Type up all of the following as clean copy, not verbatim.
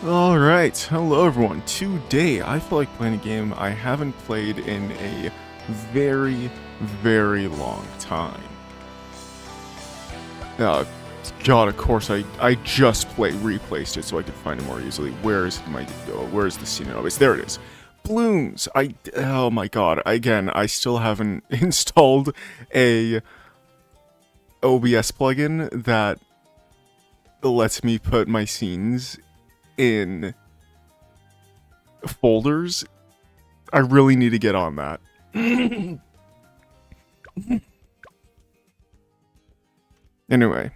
Alright, hello everyone. Today I feel like playing a game I haven't played in a very, very long time. God, of course I just replaced it so I could find it more easily. Where's the scene in OBS? There it is. Bloons! Oh my god, again, I still haven't installed a OBS plugin that lets me put my scenes in folders. I really need to get on that. Anyway,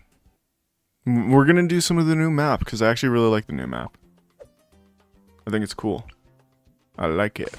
we're gonna do some of the new map because I actually really like the new map. I think it's cool. I like it.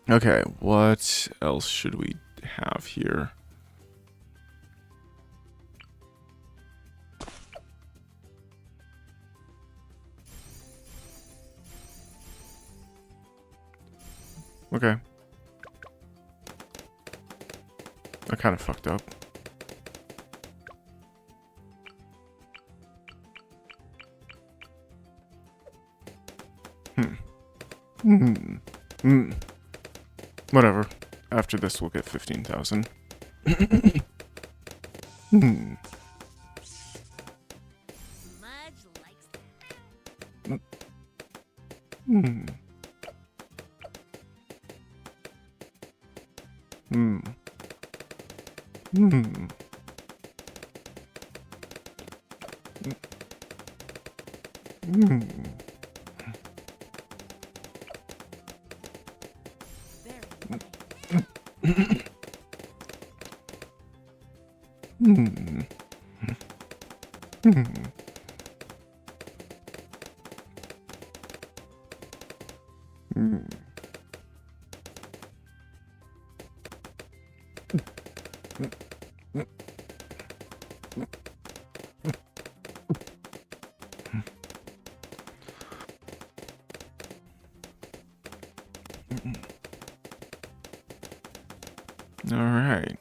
Okay, what else should we have here? Okay. I kind of fucked up. Whatever. After this, we'll get 15,000. All right.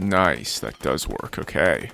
Nice, that does work, okay.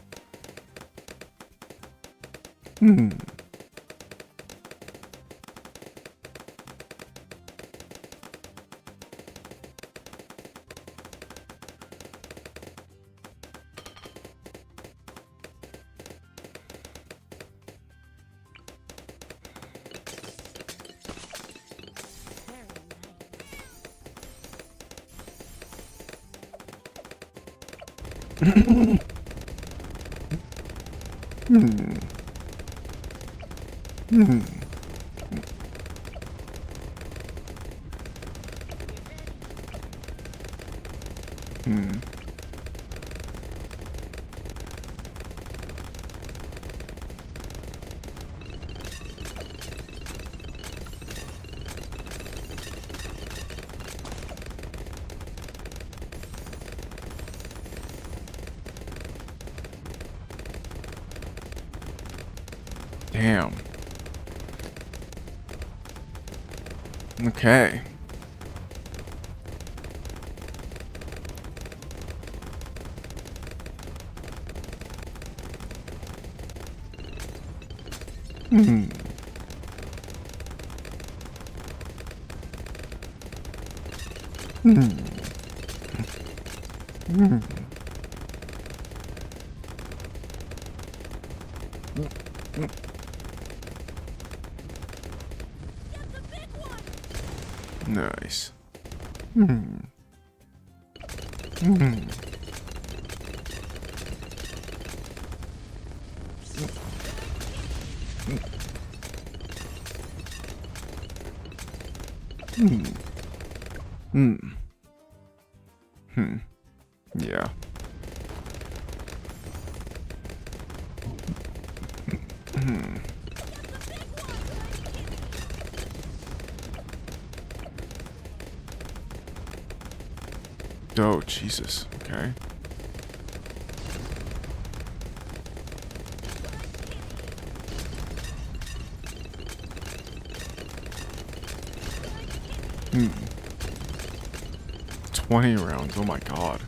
Damn. Okay. Nice. Yeah. Oh, Jesus. Okay. Hmm. 20 rounds. Oh my god.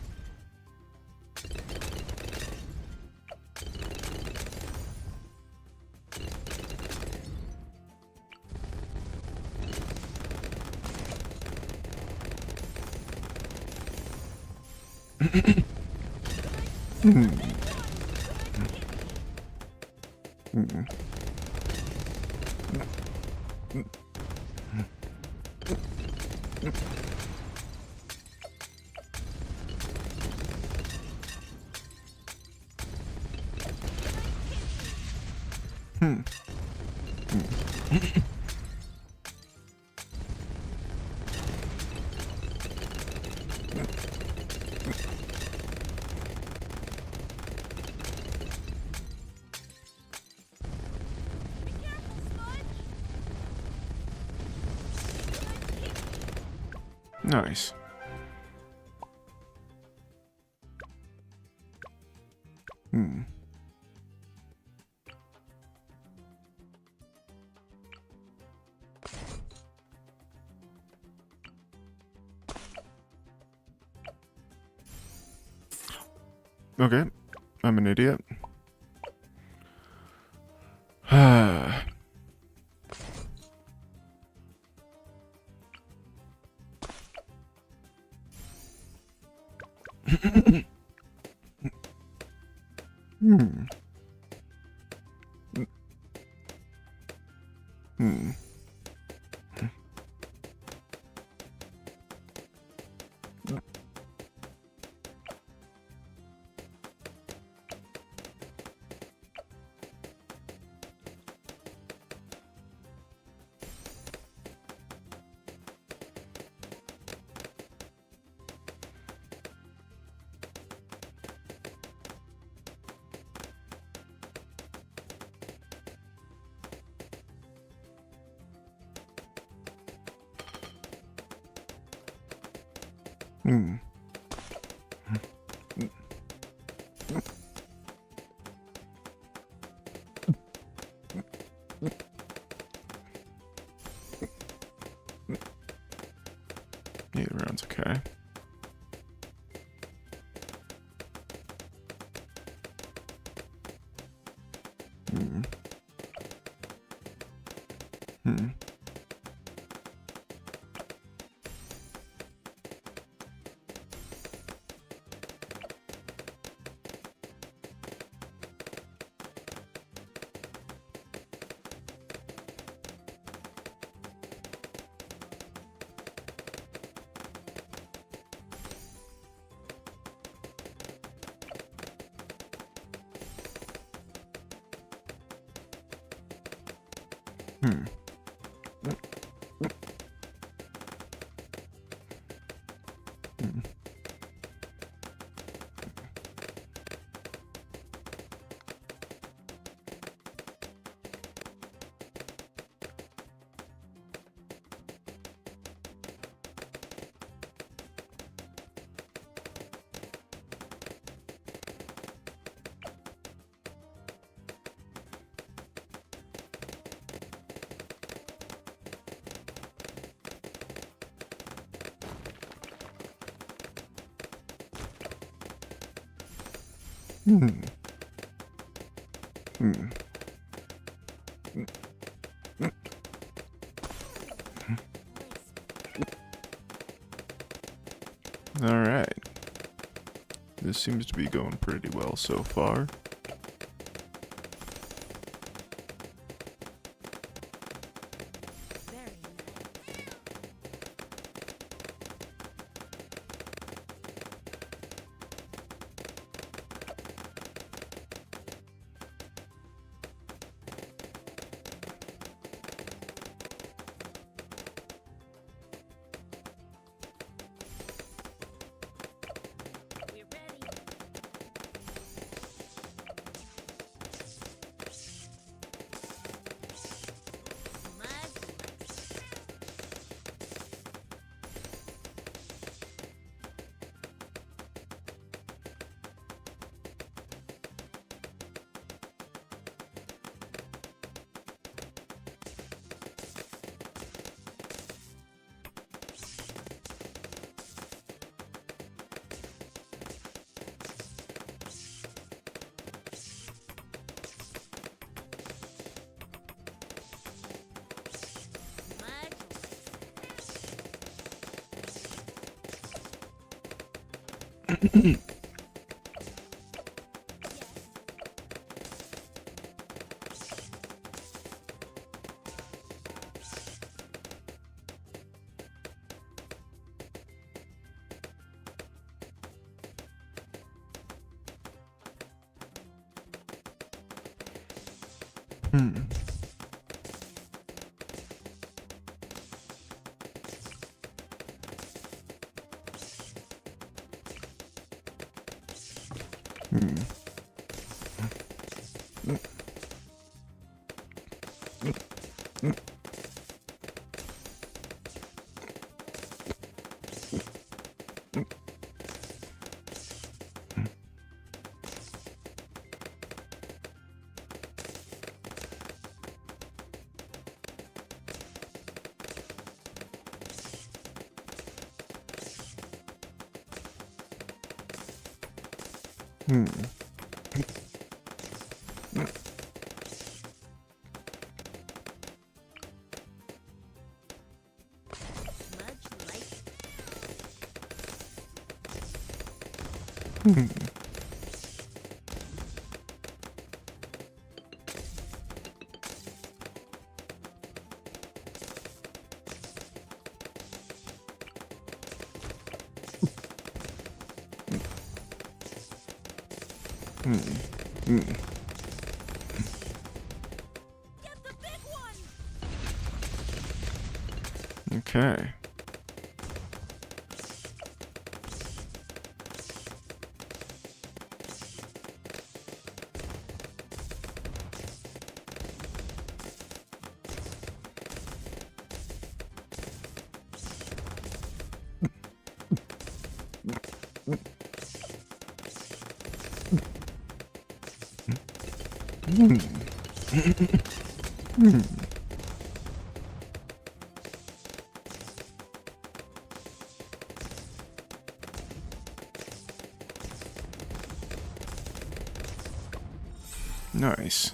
Nice. Okay. I'm an idiot. Eight rounds, okay. Alright. This seems to be going pretty well so far. Okay. Nice.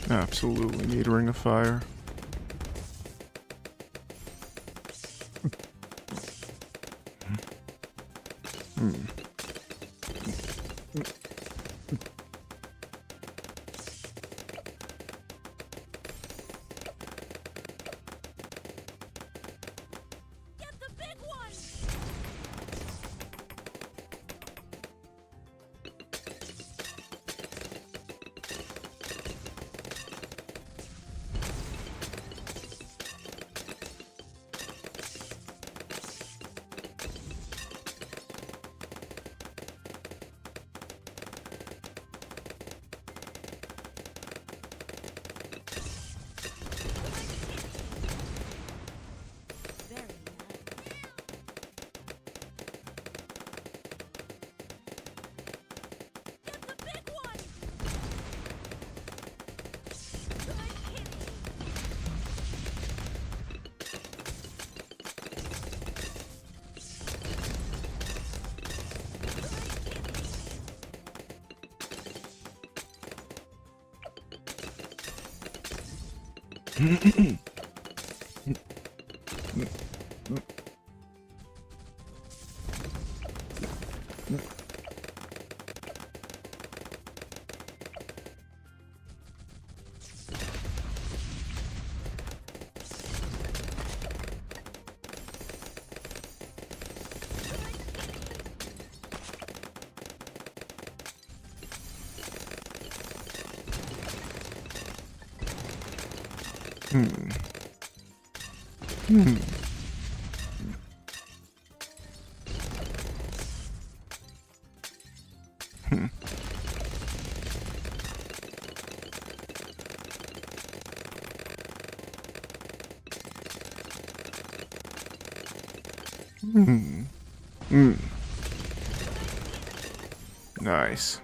Absolutely need Ring of Fire. Nice.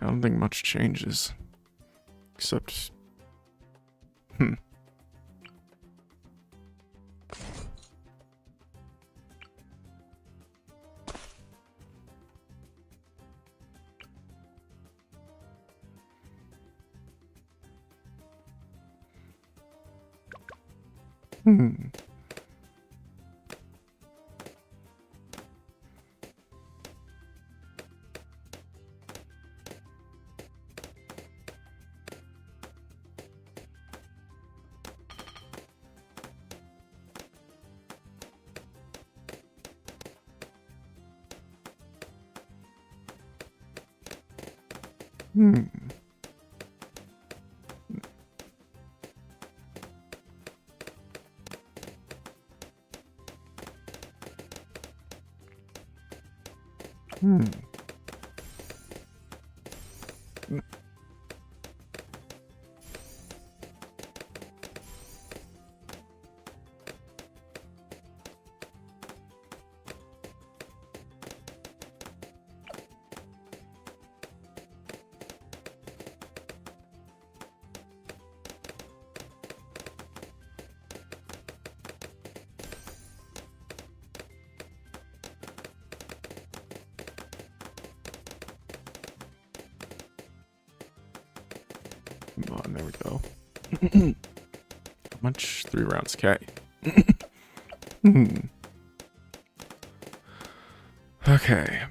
I don't think much changes. Except... Come on, there we go. How much? 3 rounds, okay. Okay.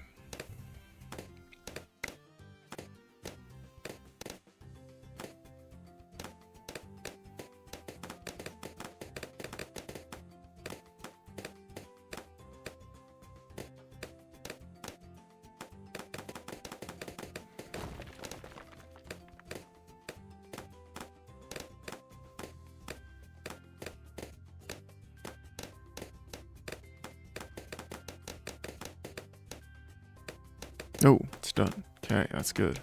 Oh, it's done. Okay, that's good.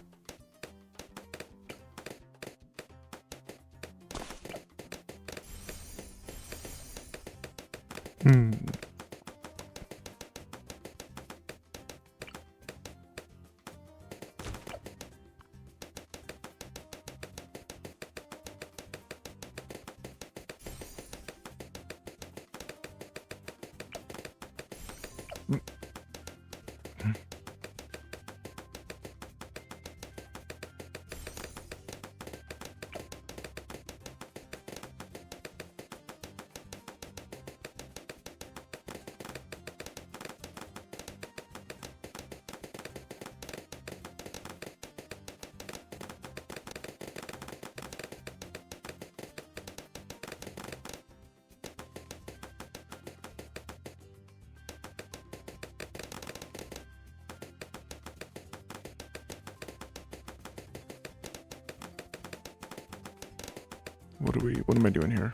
What am I doing here?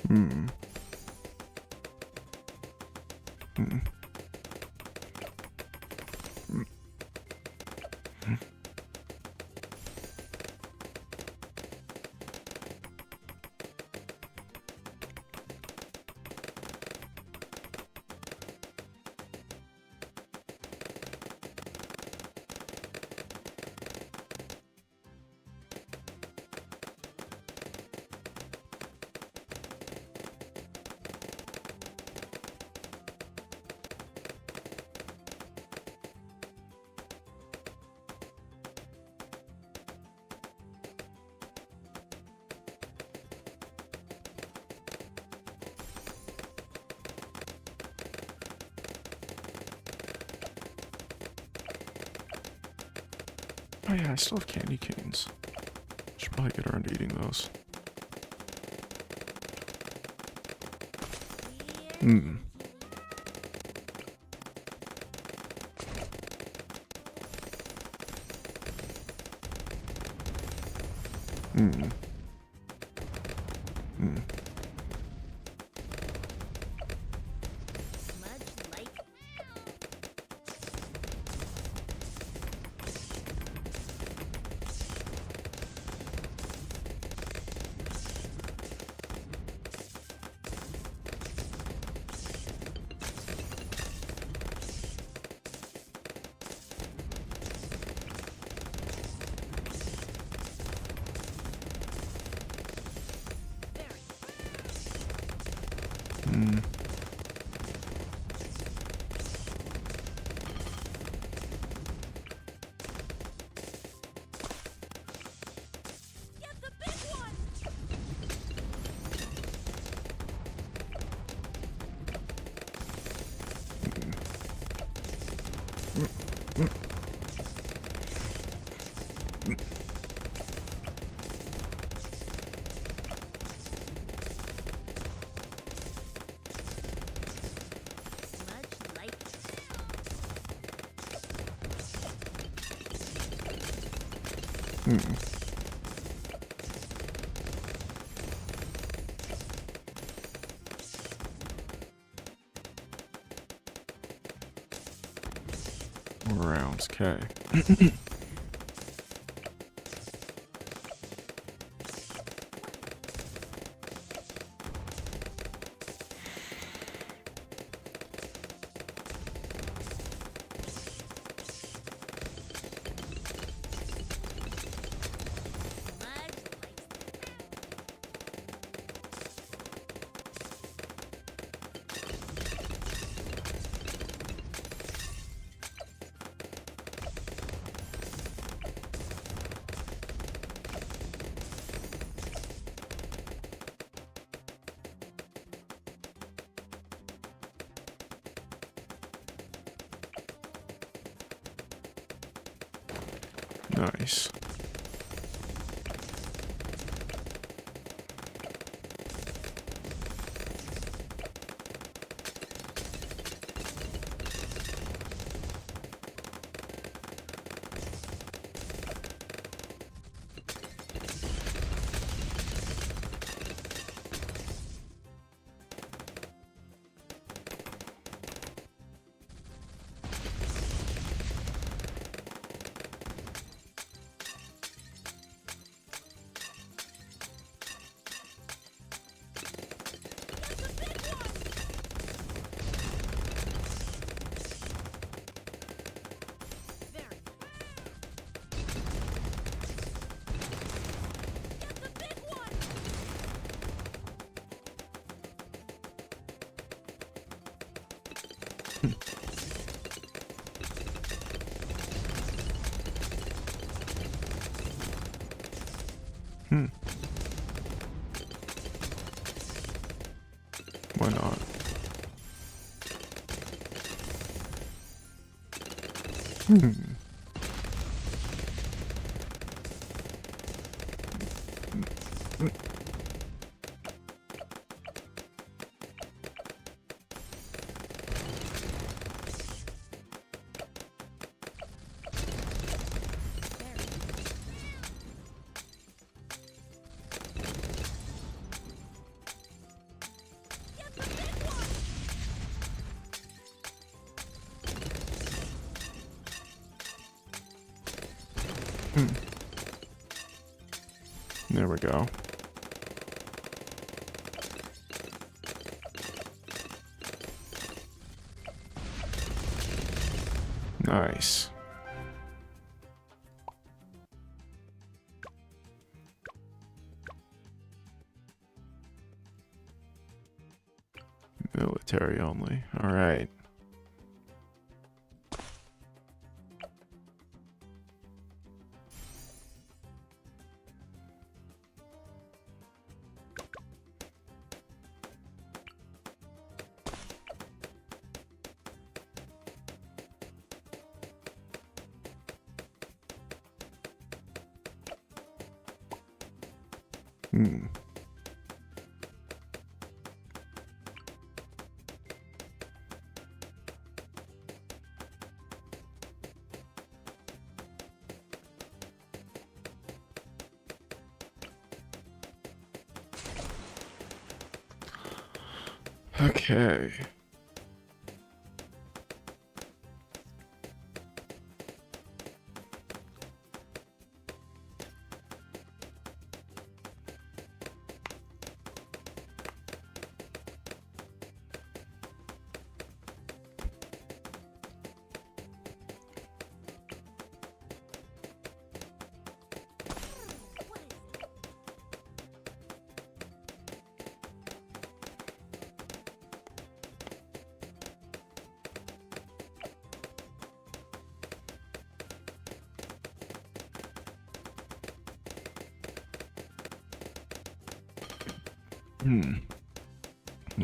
Hmm. Hmm. Oh yeah, I still have candy canes. Should probably get around to eating those. Hmm. Hmm. Hmm. Hmm. Hmm. More rounds, okay. Nice. Hmm. Why not? Hmm. There we go. Nice. Military only. All right. Okay.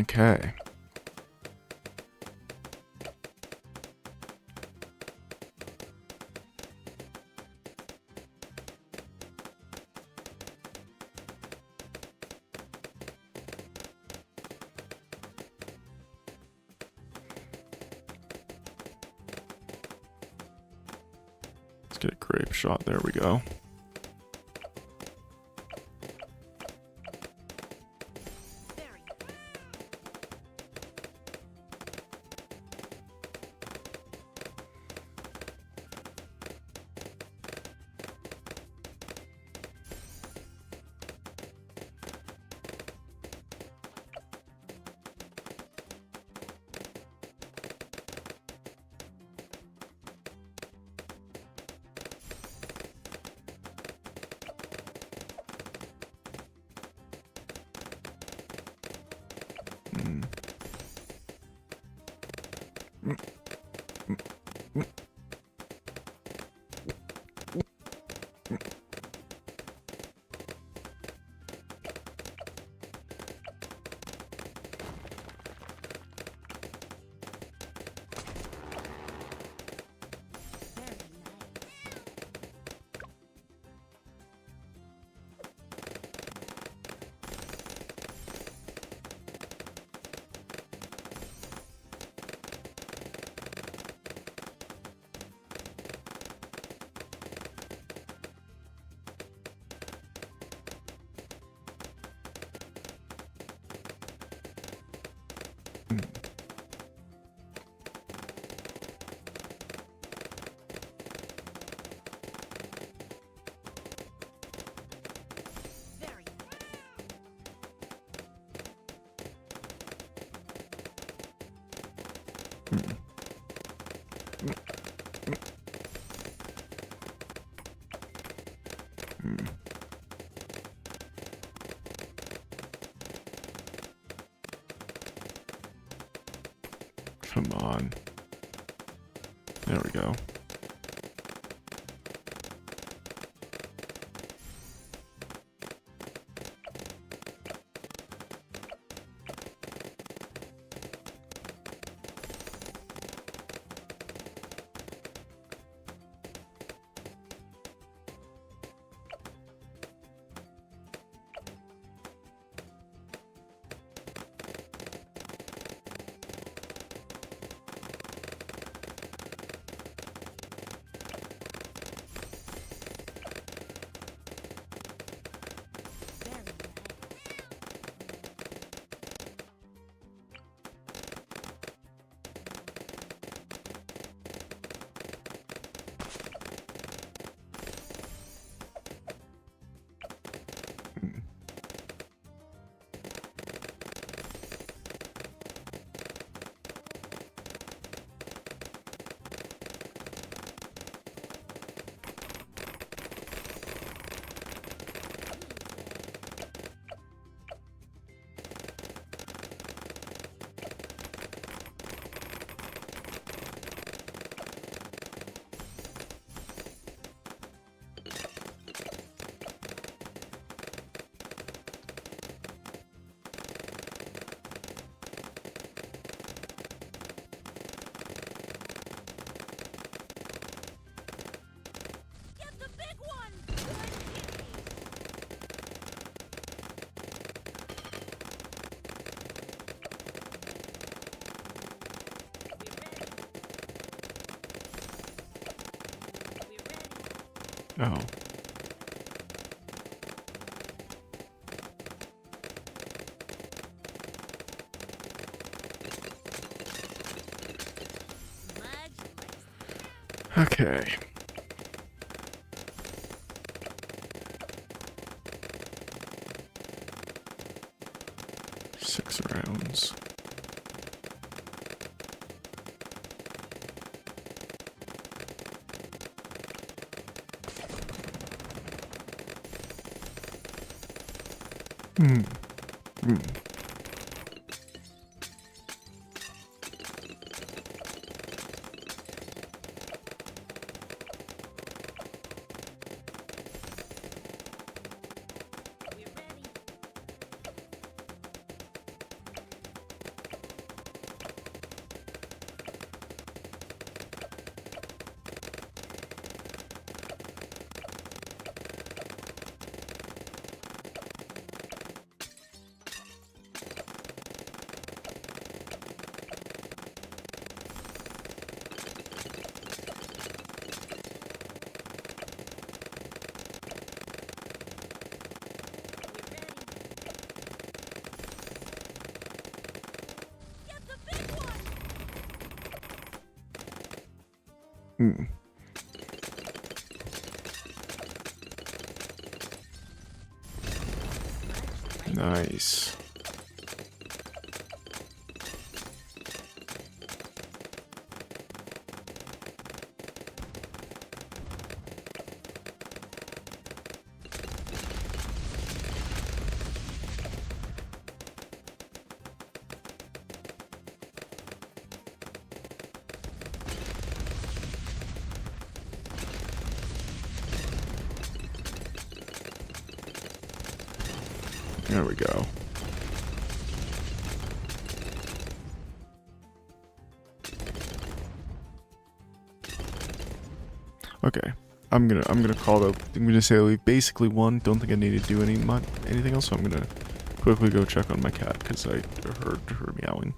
Okay. Let's get a grape shot. There we go. Come on. There we go. Oh. Okay. Six rounds. Hmm. Hmm. Hmm. Nice. There we go. Okay. I'm gonna call it. I'm gonna say we basically won. Don't think I need to do anything else. So I'm gonna quickly go check on my cat because I heard her meowing.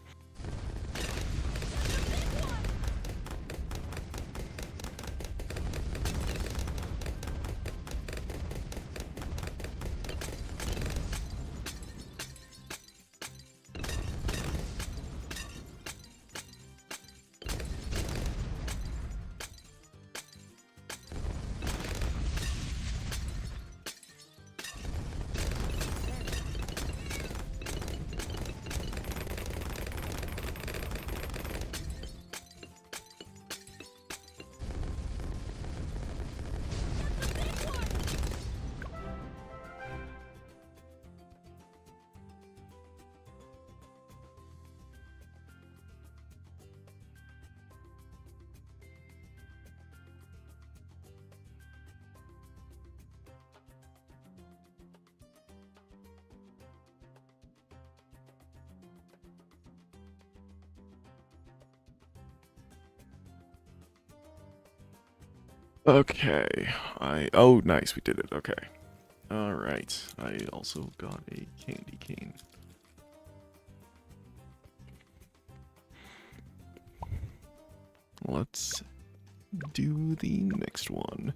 Okay. Oh, nice. We did it. Okay. All right. I also got a candy cane. Let's do the next one.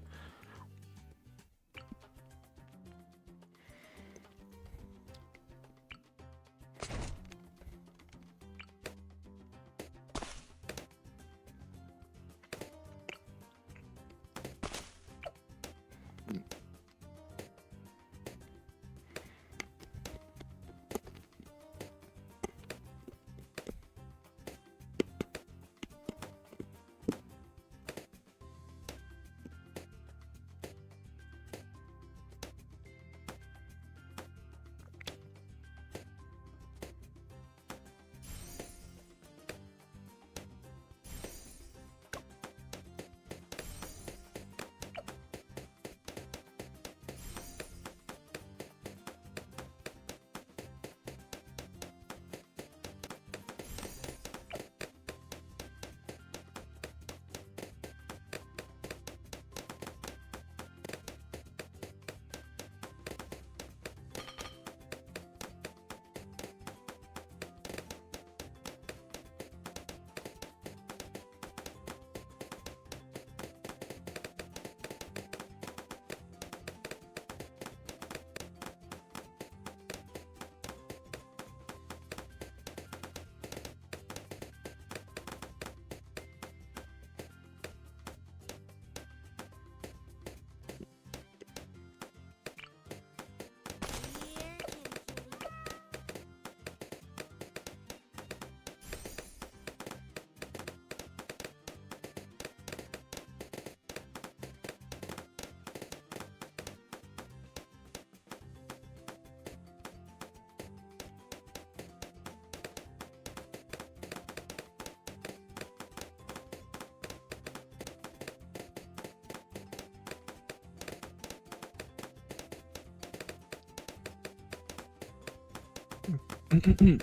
Okay.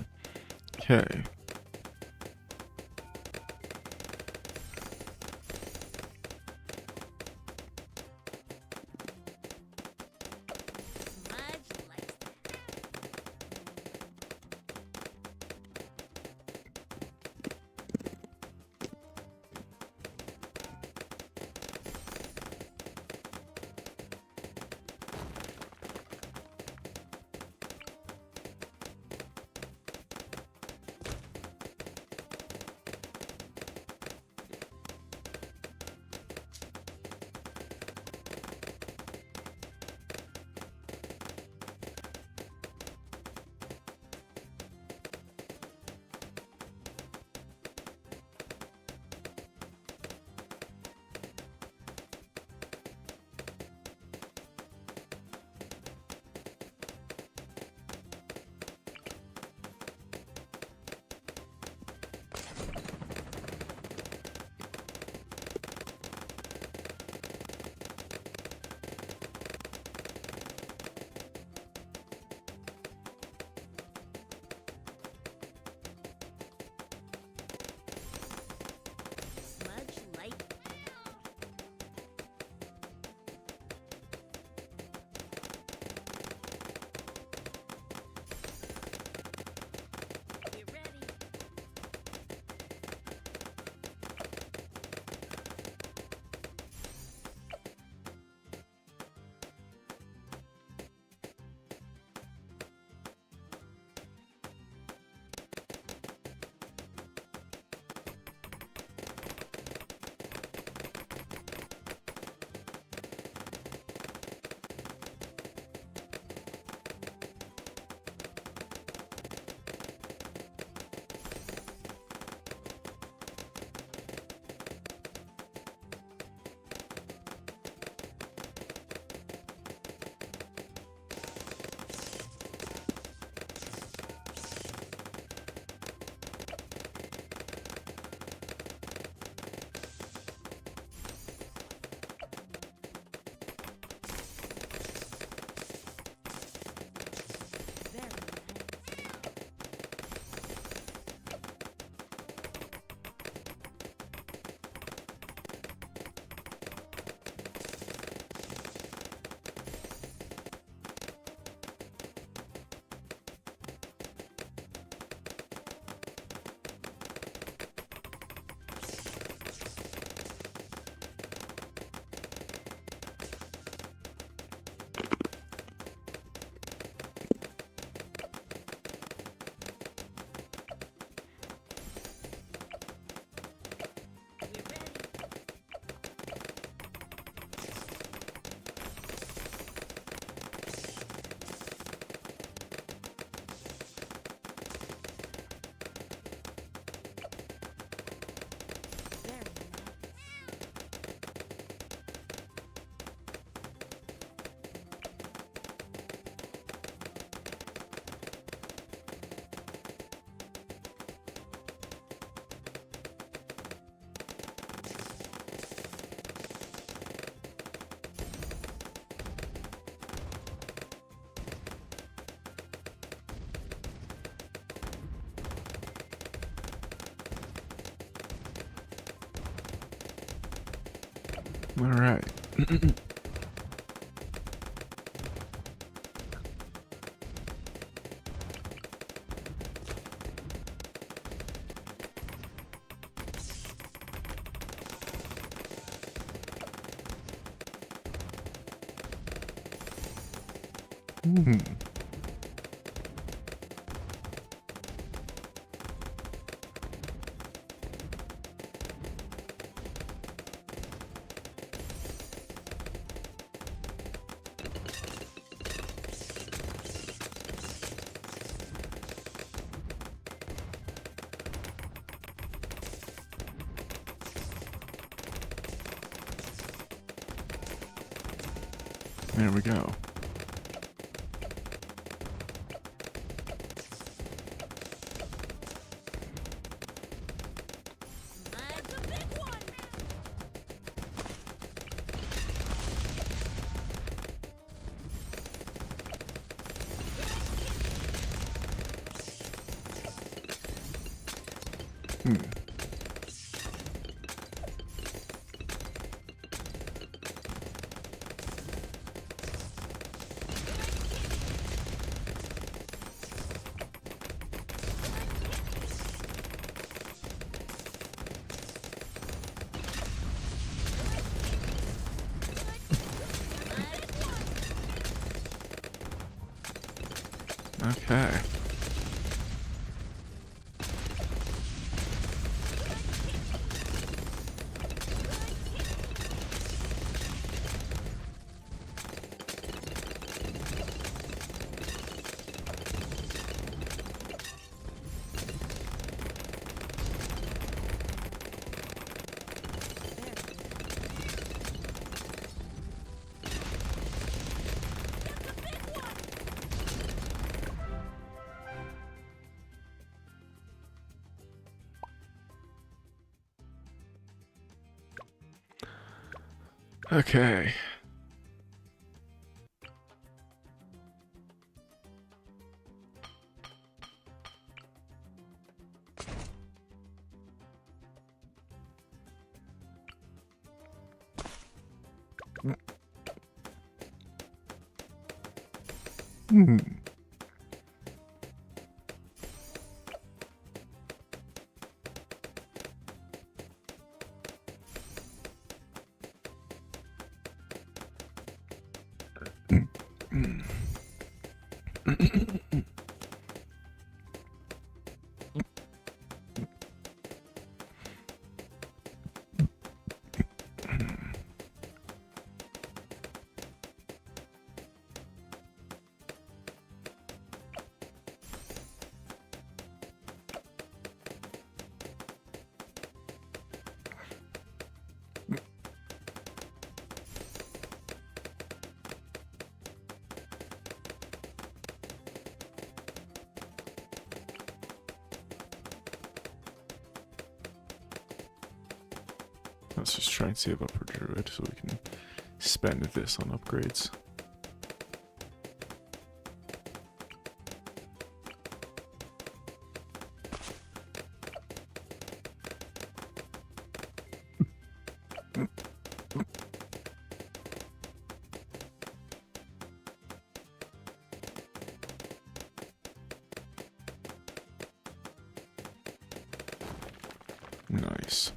All right. There we go. Hmm. Okay. Okay. Hmm. Let's just try and save up for Druid so we can spend this on upgrades. Nice.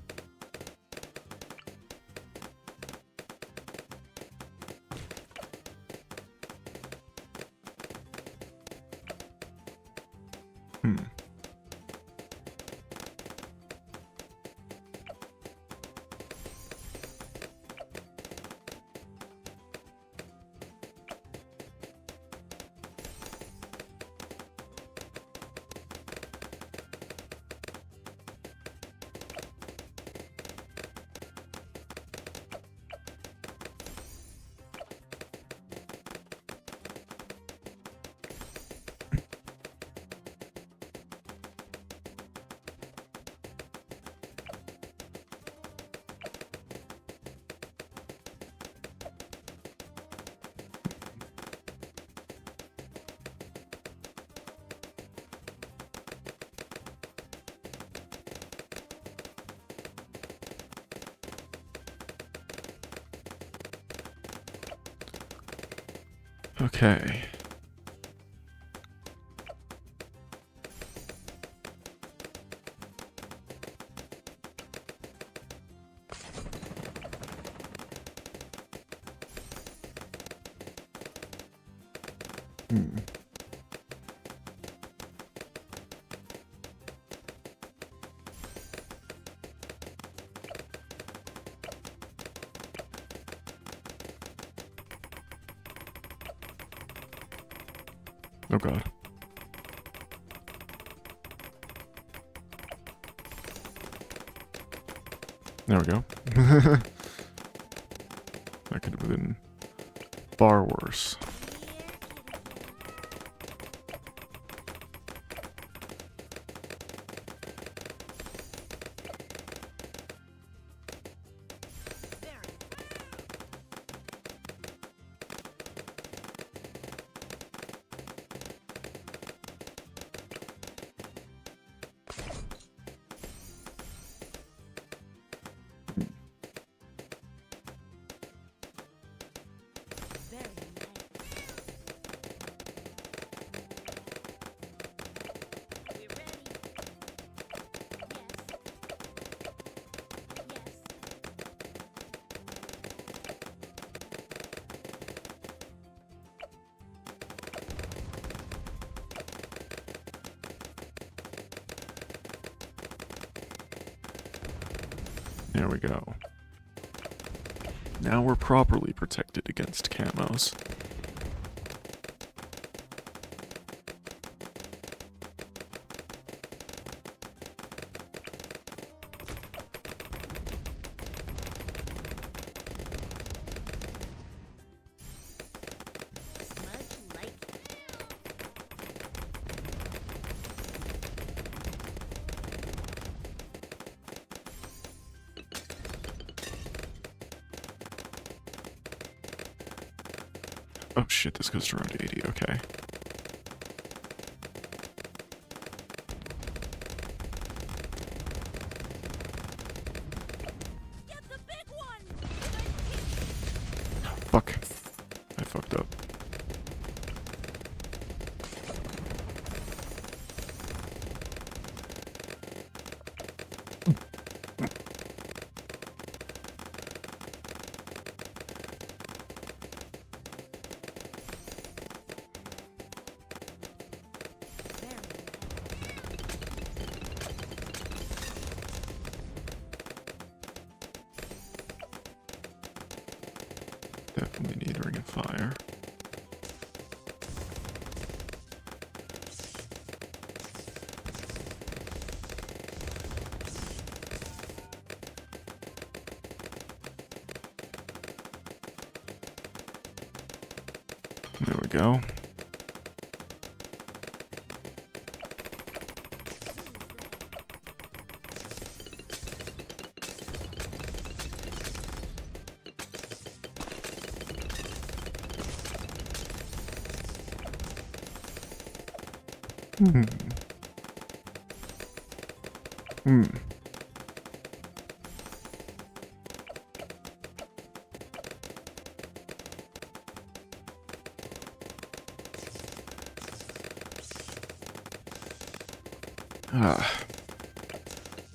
Okay. Oh god. There we go. That could have been far worse. There we go. Now we're properly protected against camos. Oh shit, this goes to around 80, okay. Get the big one. Fuck. I fucked up. Definitely need ring of fire. There we go.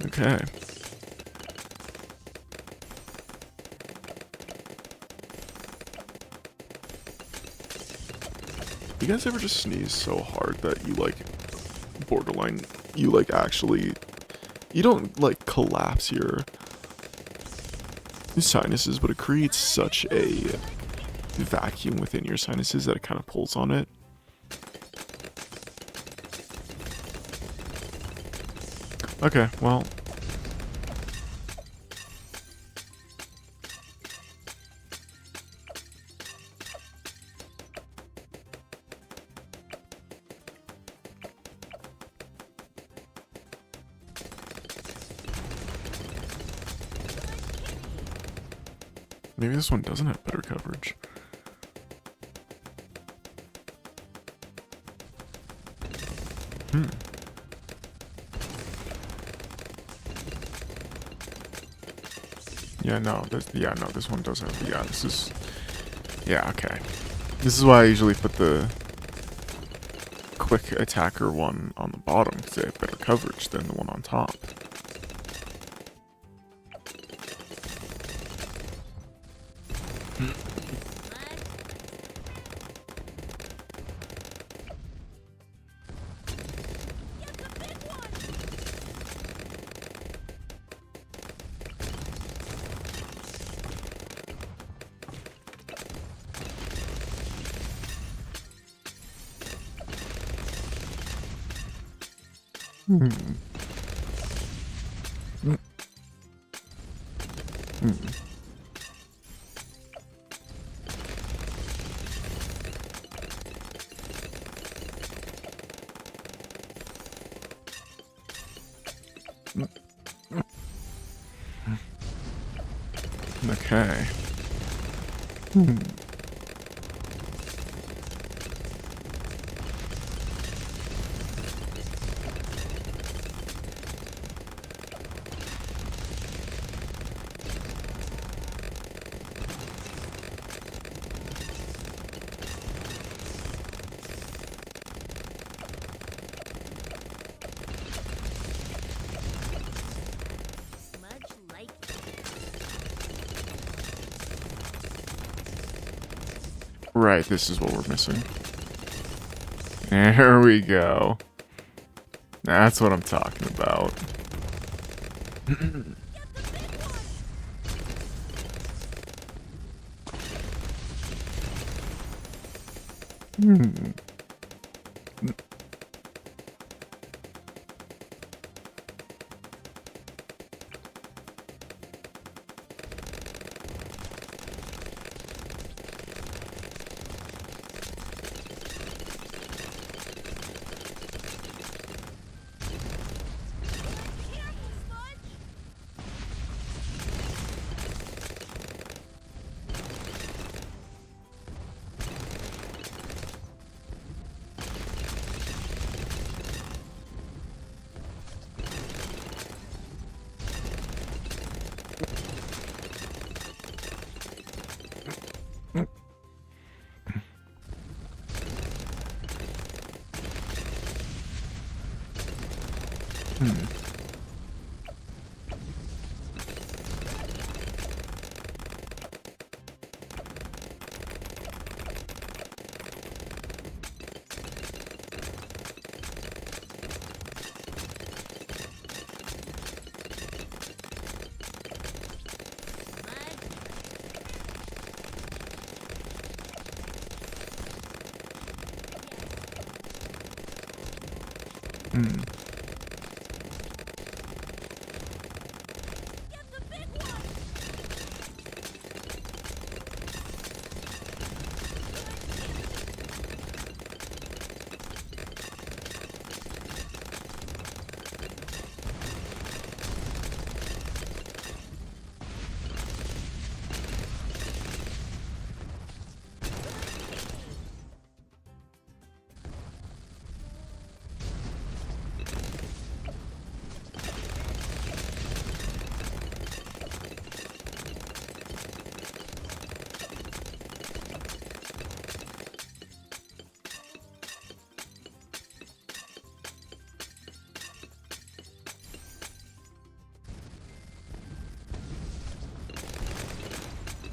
Okay. You guys ever just sneeze so hard that you like borderline, you like actually, you don't like collapse your sinuses, but it creates such a vacuum within your sinuses that it kind of pulls on it. Okay, well. Maybe this one doesn't have better coverage. Yeah, no, this one does have, yeah, this is, yeah, okay. This is why I usually put the quick attacker one on the bottom, because they have better coverage than the one on top. Okay. Right, this is what we're missing. There we go. That's what I'm talking about. Hmm.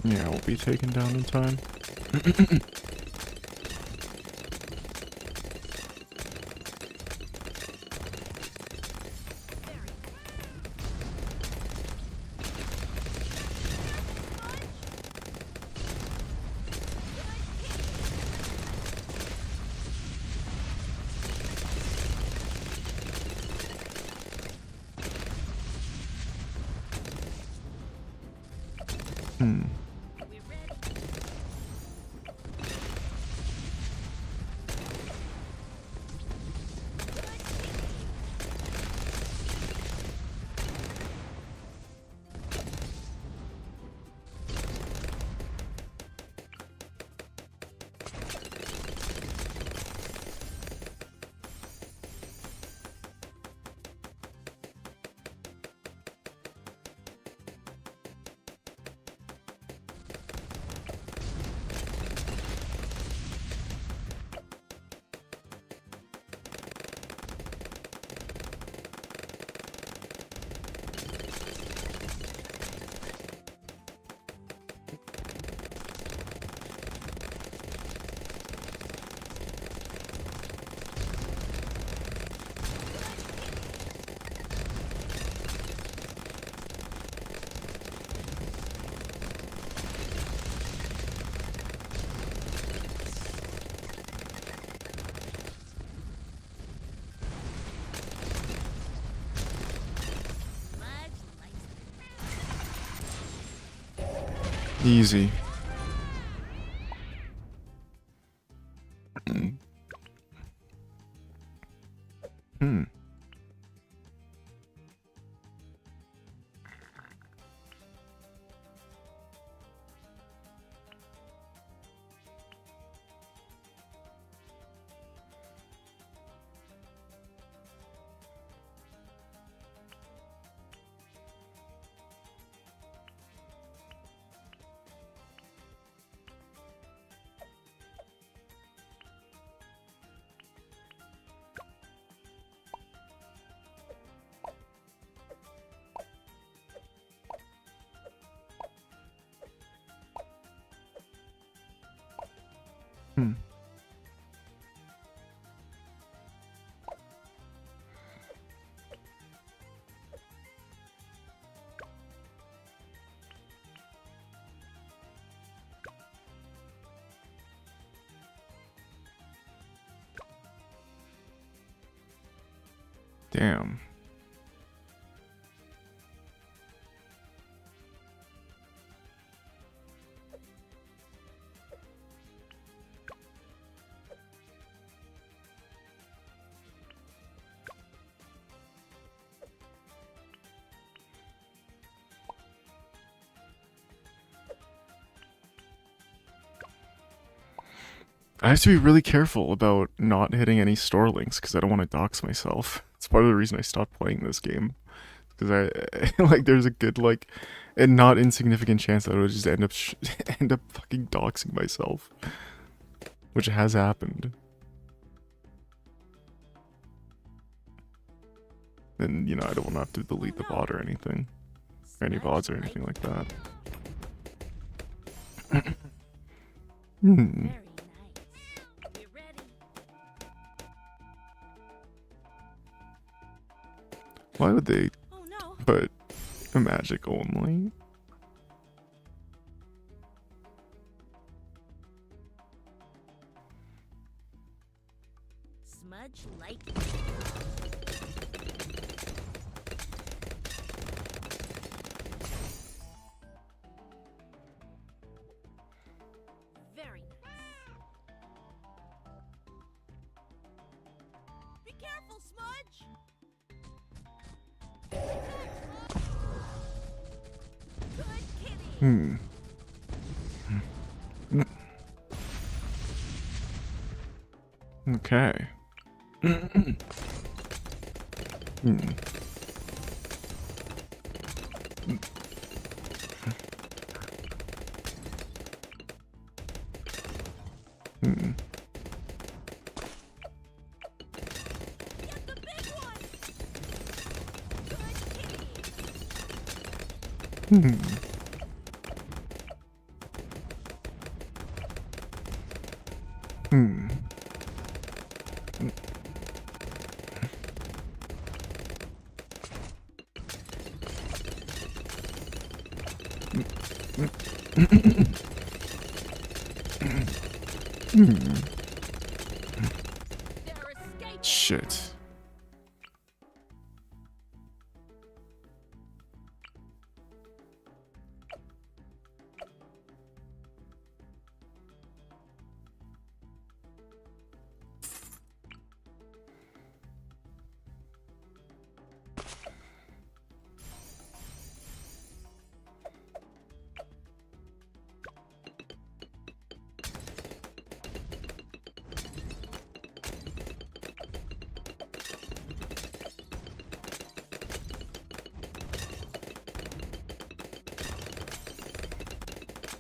Yeah, we'll be taken down in time. Easy. Hmm. Hmm. Damn. I have to be really careful about not hitting any store links because I don't want to dox myself. It's part of the reason I stopped playing this game. Because I like there's a good like and not insignificant chance that I would just end up fucking doxing myself, which has happened. And you know I don't want to have to delete the bot or anything, or any VoDs or anything like that. Hmm. Why would they put a magic only? Smudge light. Very nice. Be careful, Smudge. Hmm. Okay. Hmm. Hmm. Hmm. Hmm. Shit.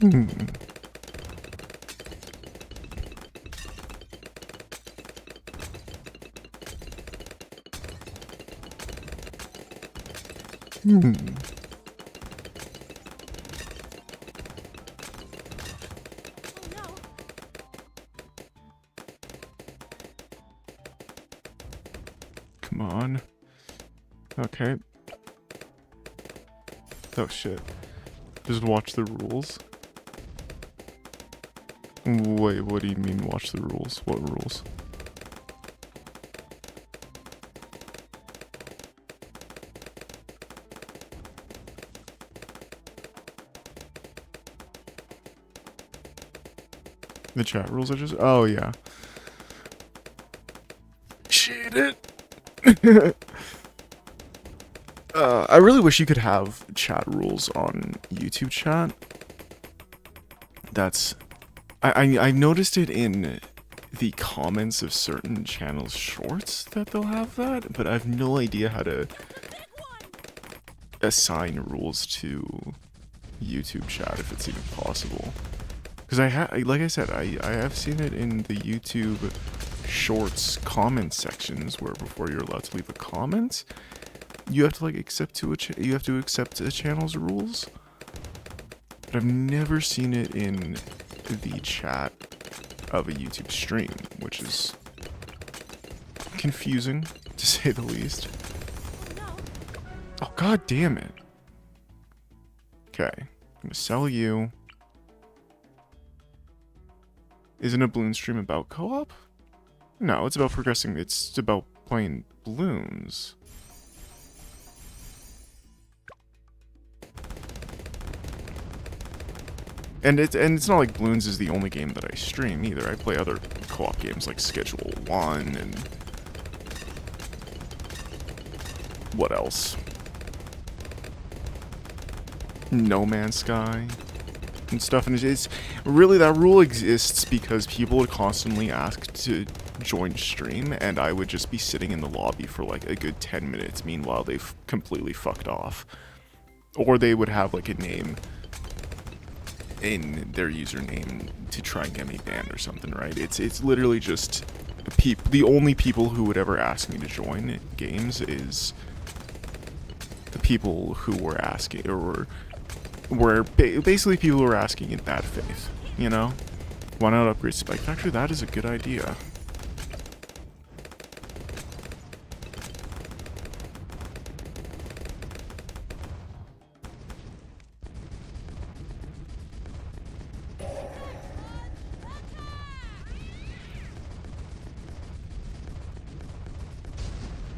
Hmm. Hmm. Come on. Okay. Oh shit. Just watch the rules. Wait, what do you mean watch the rules? What rules? The chat rules are just... Oh, yeah. Shit it! I really wish you could have chat rules on YouTube chat. That's... I noticed it in the comments of certain channels' shorts that they'll have that, but I have no idea how to assign rules to YouTube chat if it's even possible. Because like I said, I have seen it in the YouTube shorts comment sections where before you're allowed to leave a comment, you have to like accept a channel's rules. But I've never seen it in the chat of a YouTube stream, which is confusing to say the least. Oh, god damn it. Okay, I'm gonna sell you. Isn't a Bloons stream about co-op? No, it's about progressing. It's about playing Bloons. And it's not like Bloons is the only game that I stream either. I play other co-op games like Schedule 1 and what else? No Man's Sky and stuff. And it's really, that rule exists because people would constantly ask to join stream, and I would just be sitting in the lobby for like a good 10 minutes. Meanwhile, they've completely fucked off, or they would have like a name in their username to try and get me banned or something, right? It's literally just the only people who would ever ask me to join games is the people who were asking, or were basically people who were asking in bad faith, you know? Why not upgrade Spike Factory? That is a good idea.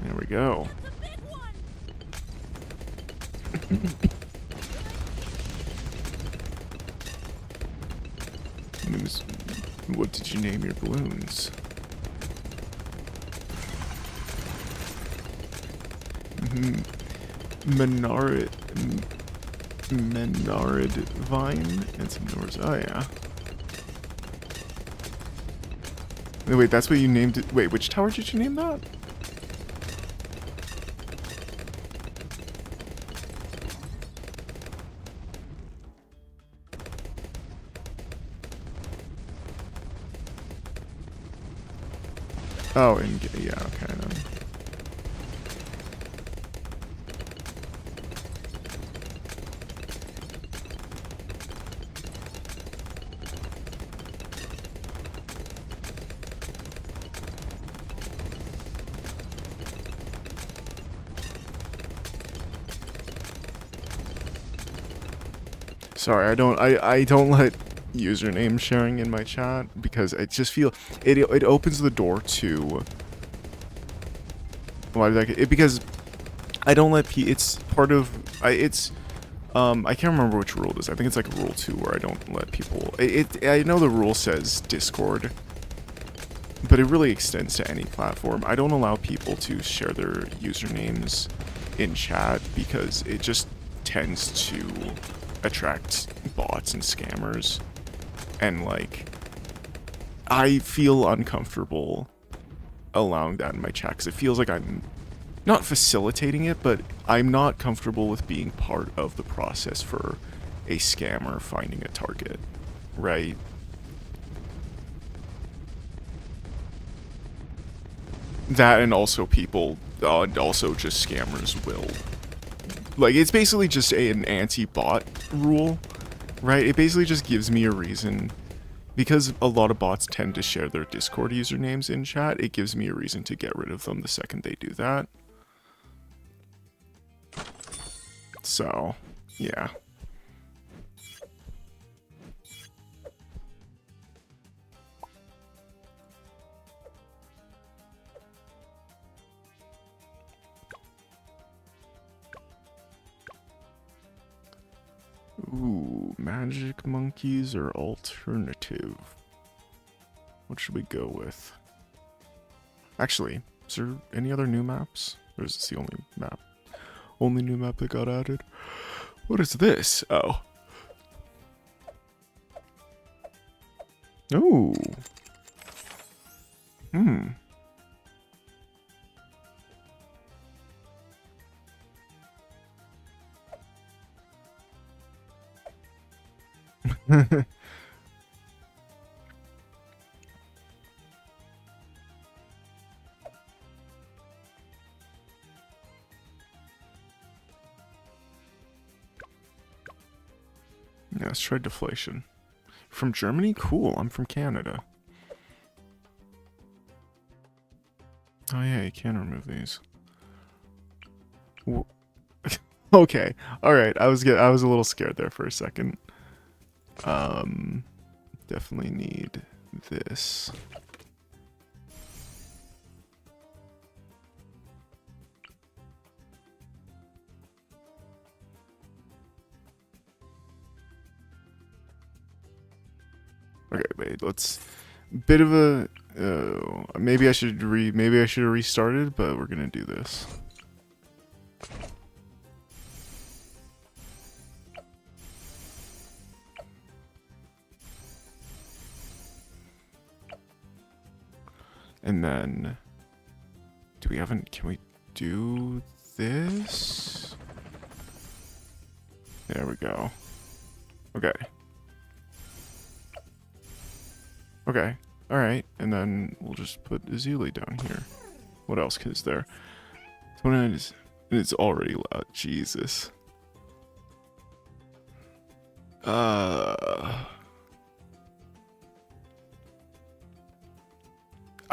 There we go. What did you name your balloons? Menard Vine and some doors. Oh yeah. Wait, that's what you named it. Wait, which tower did you name that? Oh, and yeah, okay then. Sorry, I don't let username sharing in my chat because I just feel it opens the door to why did I because I don't let it's part of I can't remember which rule it is. I think it's like rule 2 where I don't let people I know the rule says Discord, but it really extends to any platform. I don't allow people to share their usernames in chat because it just tends to attract bots and scammers. And, like, I feel uncomfortable allowing that in my chat because it feels like I'm not facilitating it, but I'm not comfortable with being part of the process for a scammer finding a target, right? That and also people, also just scammers will, like, it's basically just an anti-bot rule. Right, it basically just gives me a reason, because a lot of bots tend to share their Discord usernames in chat, it gives me a reason to get rid of them the second they do that. So, yeah. Ooh, magic monkeys or alternative? What should we go with? Actually, is there any other new maps? Or is this the only map? Only new map that got added? What is this? Oh. Ooh. Hmm. Yeah, let's try deflation. From Germany? Cool, I'm from Canada. Oh yeah, you can remove these. Okay, alright, I was a little scared there for a second. Definitely need this. let's bit of a maybe I should have restarted, but we're gonna do this. And then can we do this? There we go. Okay. Okay. Alright. And then we'll just put Azuli down here. What else is there? It's already loud. Jesus.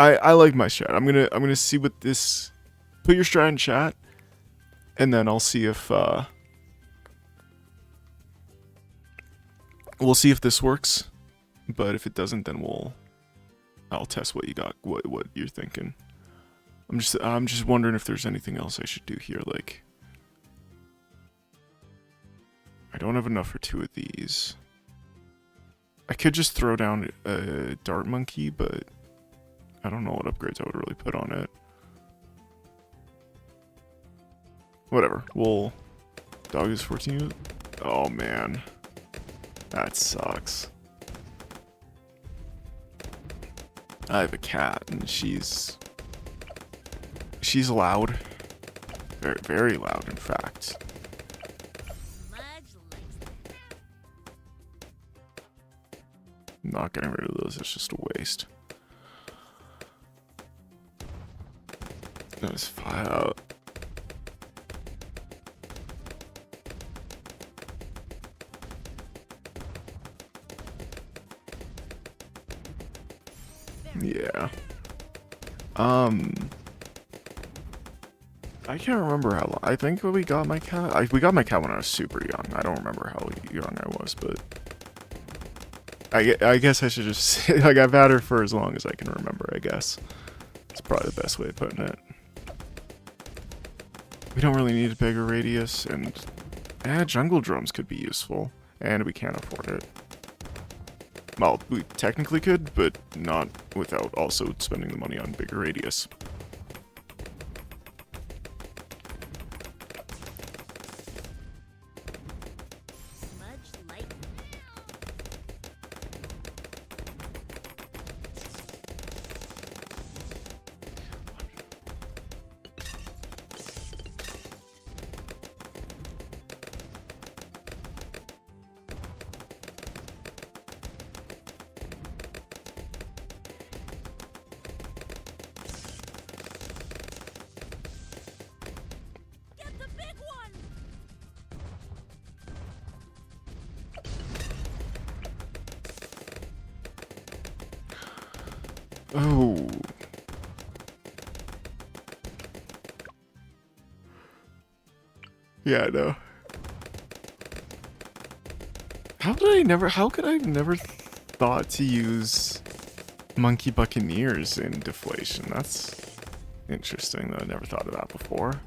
I like my strat. I'm gonna see what this. Put your strat in chat, and then I'll see if we'll see if this works. But if it doesn't, then I'll test what you got, what you're thinking. I'm just wondering if there's anything else I should do here. Like, I don't have enough for 2 of these. I could just throw down a dart monkey, but I don't know what upgrades I would really put on it. Whatever. Dog is 14. Oh man, that sucks. I have a cat, and she's loud. Very, very loud, in fact. I'm not getting rid of those, it's just a waste. That was 5 out. Yeah. I can't remember how long. I think we got my cat. We got my cat when I was super young. I don't remember how young I was, but I guess I should just say, like, I've had her for as long as I can remember, I guess. It's probably the best way of putting it. We don't really need a bigger radius, and jungle drums could be useful, and we can't afford it. Well, we technically could, but not without also spending the money on bigger radius. Oh. Yeah, I know. How could I never thought to use Monkey Buccaneers in deflation? That's interesting, though. I never thought of that before.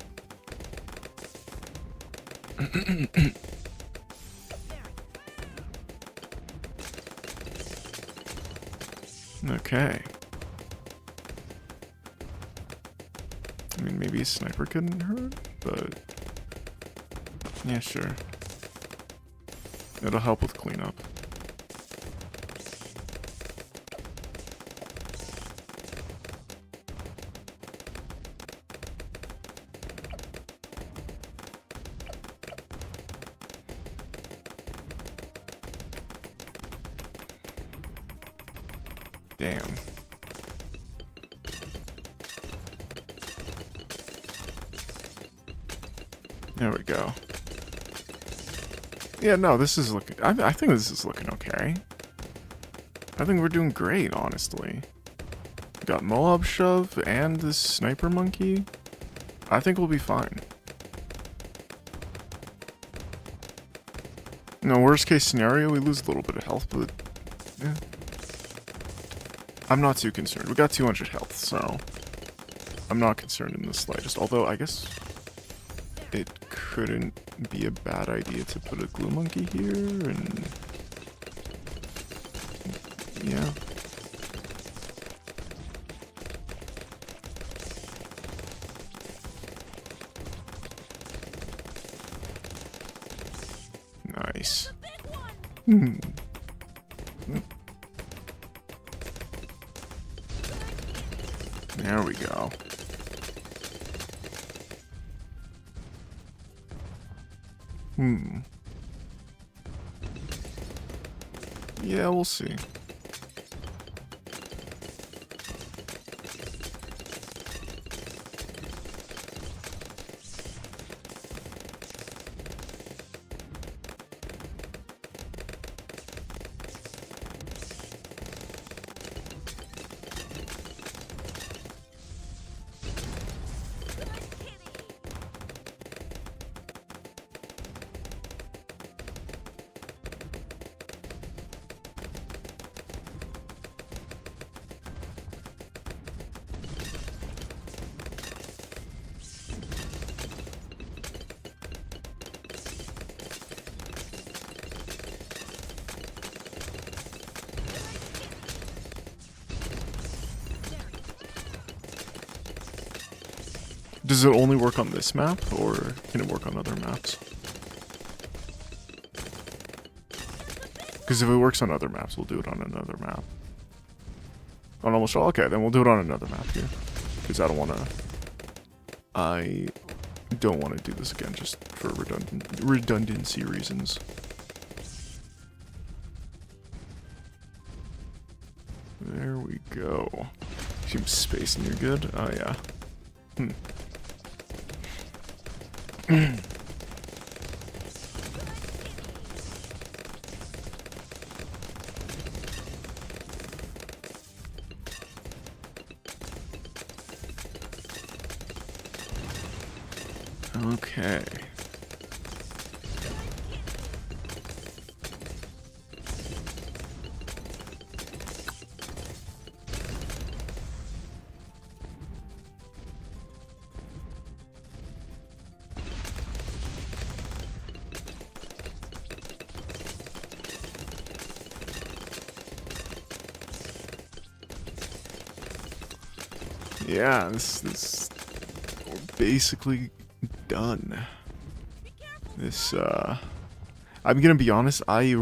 Okay. I mean, maybe a sniper couldn't hurt, but yeah, sure. It'll help with cleanup. Damn. There we go. Yeah, no, this is looking... I think this is looking okay. I think we're doing great, honestly. We got Moab Shove and this Sniper Monkey. I think we'll be fine. No, worst case scenario, we lose a little bit of health, but... yeah. I'm not too concerned. We got 200 health, so... I'm not concerned in the slightest. Although, I guess... it couldn't be a bad idea to put a glue monkey here, and... yeah. Nice. Big one. There we go. Yeah, we'll see. Does it only work on this map, or can it work on other maps? Because if it works on other maps, we'll do it on another map. On almost all? Okay, then we'll do it on another map here. Because I don't want to do this again, just for redundancy reasons. There we go. Keep space and you're good? Oh, yeah. Okay. Yeah, this we're basically done. This I'm gonna be honest, I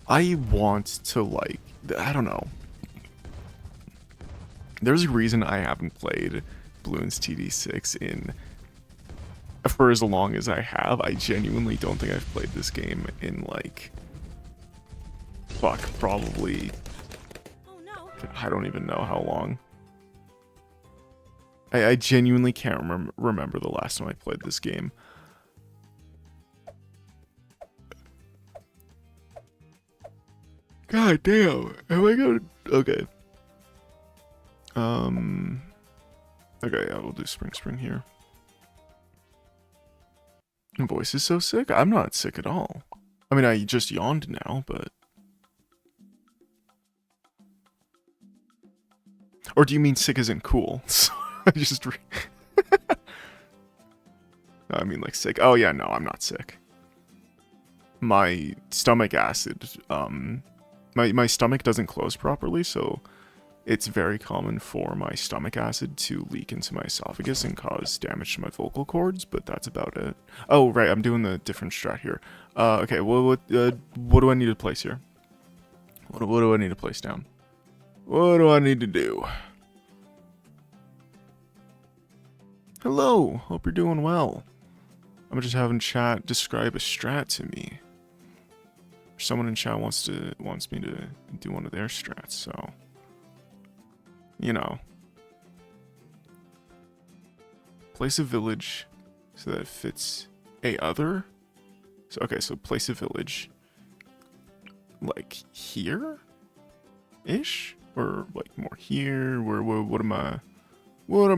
want to, like, I don't know. There's a reason I haven't played Bloons TD6 for as long as I have. I genuinely don't think I've played this game in, like, fuck, probably, Oh no. I don't even know how long. I genuinely can't remember the last time I played this game. God damn, am I gonna... Okay. Okay, yeah, we'll do spring here. My voice is so sick? I'm not sick at all. I mean, I just yawned now, but... Or do you mean sick isn't cool? So I just... No, I mean, like, sick. Oh, yeah, no, I'm not sick. My stomach acid, my stomach doesn't close properly, so it's very common for my stomach acid to leak into my esophagus and cause damage to my vocal cords, but that's about it. Oh, right, I'm doing the different strat here. Okay, what do I need to place here? What do I need to place down? What do I need to do? Hello, hope you're doing well. I'm just having chat describe a strat to me. Someone in chat wants me to do one of their strats, so you know. Place a village so that it fits a other. So okay, so place a village like here ish, or like more here. What am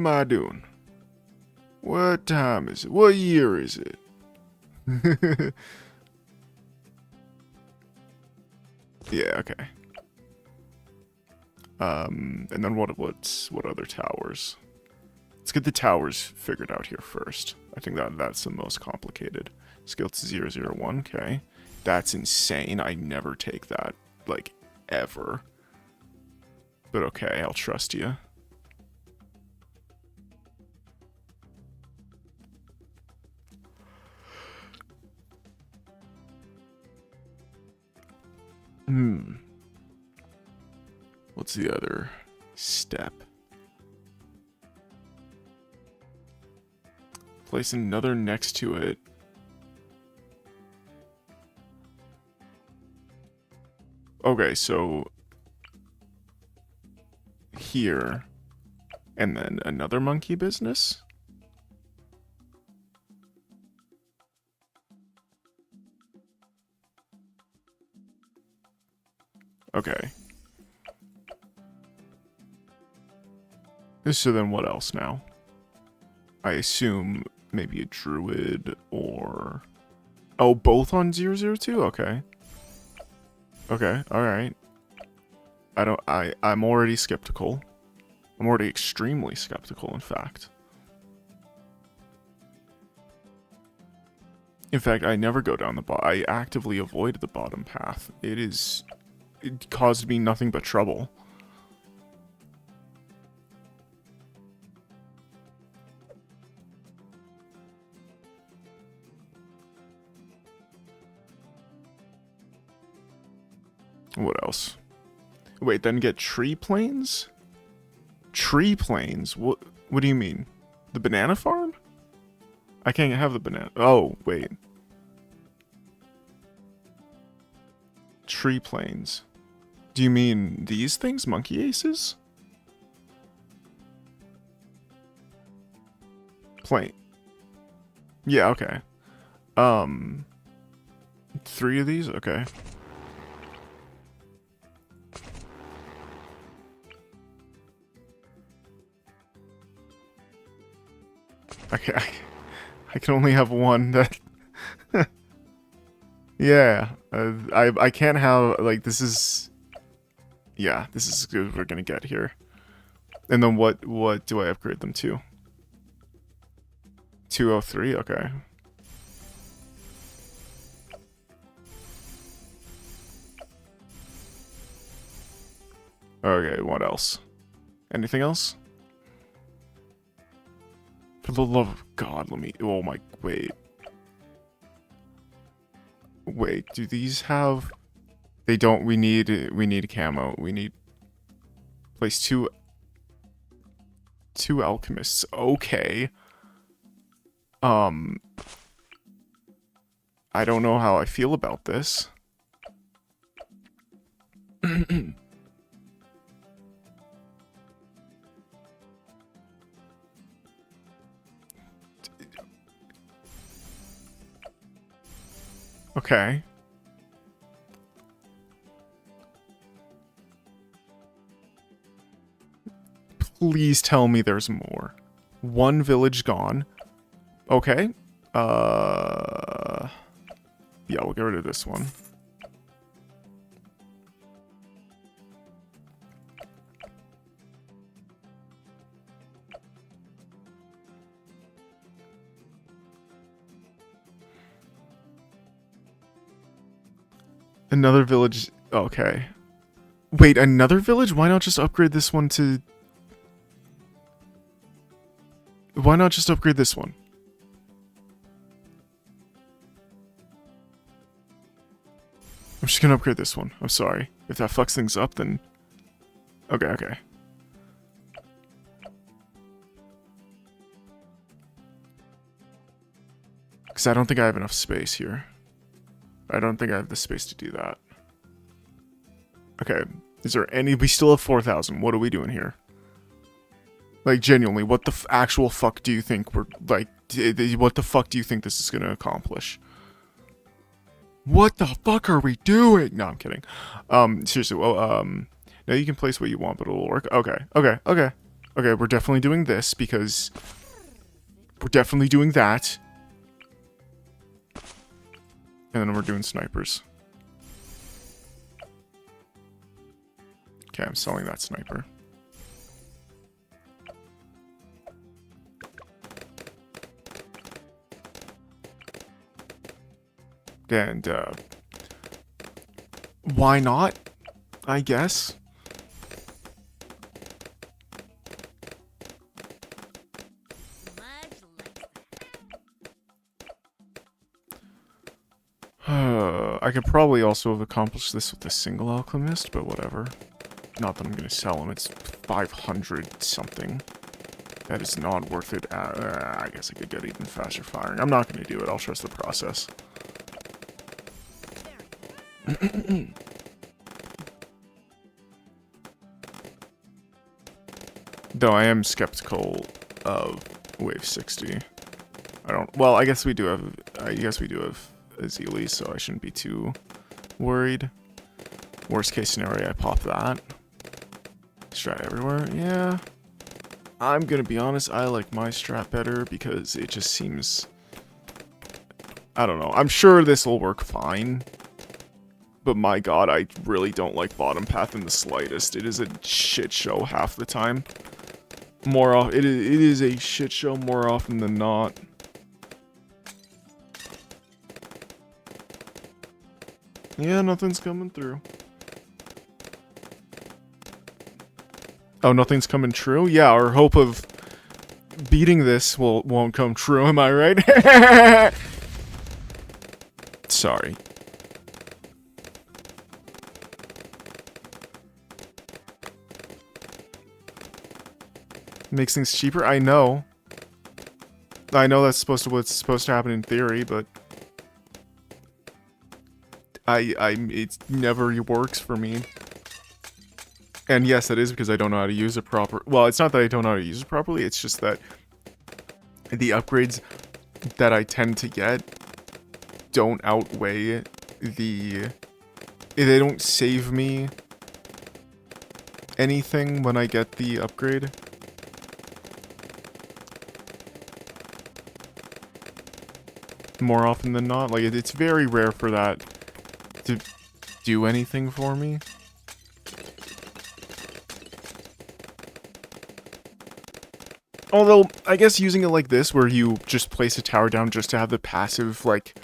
I doing? What time is it? What year is it? Yeah, okay. And then what other towers? Let's get the towers figured out here first. I think that's the most complicated. Scale to 001, okay. That's insane. I never take that, like, ever. But okay, I'll trust you. what's the other step? Place another next to it. Okay, so here, and then another monkey business? Okay. So then what else now? I assume maybe a druid or... Oh, both on 002? Okay. Okay, alright. I'm already skeptical. I'm already extremely skeptical, in fact. In fact, I never go down the bottom. I actively avoid the bottom path. It caused me nothing but trouble. What else? Wait, then get tree plains? Tree plains? What do you mean? The banana farm? I can't have the banana. Oh, wait. Tree plains. Do you mean these things? Monkey aces? Plain. Yeah, okay. 3 of these? Okay. Okay, I can only have one that... Yeah, I can't have, like, this is... Yeah, this is good we're gonna get here. And then what do I upgrade them to? 203? Okay. Okay, what else? Anything else? For the love of God, let me... Oh my... Wait. Wait, do these have... They don't... We need a camo. We need... Place 2 alchemists. Okay. I don't know how I feel about this. Okay. Please tell me there's more. 1 village gone. Okay. Yeah, we'll get rid of this one. Another village. Okay. Wait, another village? Why not just upgrade this one to... Why not just upgrade this one? I'm just gonna upgrade this one. I'm sorry. If that fucks things up, then... Okay, okay. Because I don't think I have enough space here. I don't think I have the space to do that. Okay. Is there any... We still have 4,000. What are we doing here? Like, genuinely, what the actual fuck do you think we're... Like, what the fuck do you think this is going to accomplish? What the fuck are we doing? No, I'm kidding. Seriously, well, now you can place what you want, but it'll work. Okay, okay, okay. Okay, we're definitely doing this, because... We're definitely doing that. And then we're doing snipers. Okay, I'm selling that sniper. And, why not? I guess. I could probably also have accomplished this with a single alchemist, but whatever. Not that I'm gonna sell them. It's 500 something. That is not worth it. I guess I could get even faster firing. I'm not gonna do it. I'll trust the process. Though I am skeptical of Wave 60. I don't. Well, I guess we do have. I guess we do have Azili, so I shouldn't be too worried. Worst case scenario, I pop that. Strat everywhere. Yeah. I'm gonna be honest. I like my strat better because it just seems. I don't know. I'm sure this will work fine. But my god, I really don't like bottom path in the slightest. It is a shit show half the time. It is a shit show more often than not. Yeah, nothing's coming through. Oh, nothing's coming true? Yeah, our hope of beating this won't come true, am I right? Sorry. Makes things cheaper? I know. I know that's what's supposed to happen in theory, but it never works for me. And yes, that is because I don't know how to use it proper. Well, it's not that I don't know how to use it properly, it's just that the upgrades that I tend to get don't outweigh they don't save me anything when I get the upgrade. More often than not. Like, it's very rare for that to do anything for me. Although, I guess using it like this, where you just place a tower down just to have the passive, like,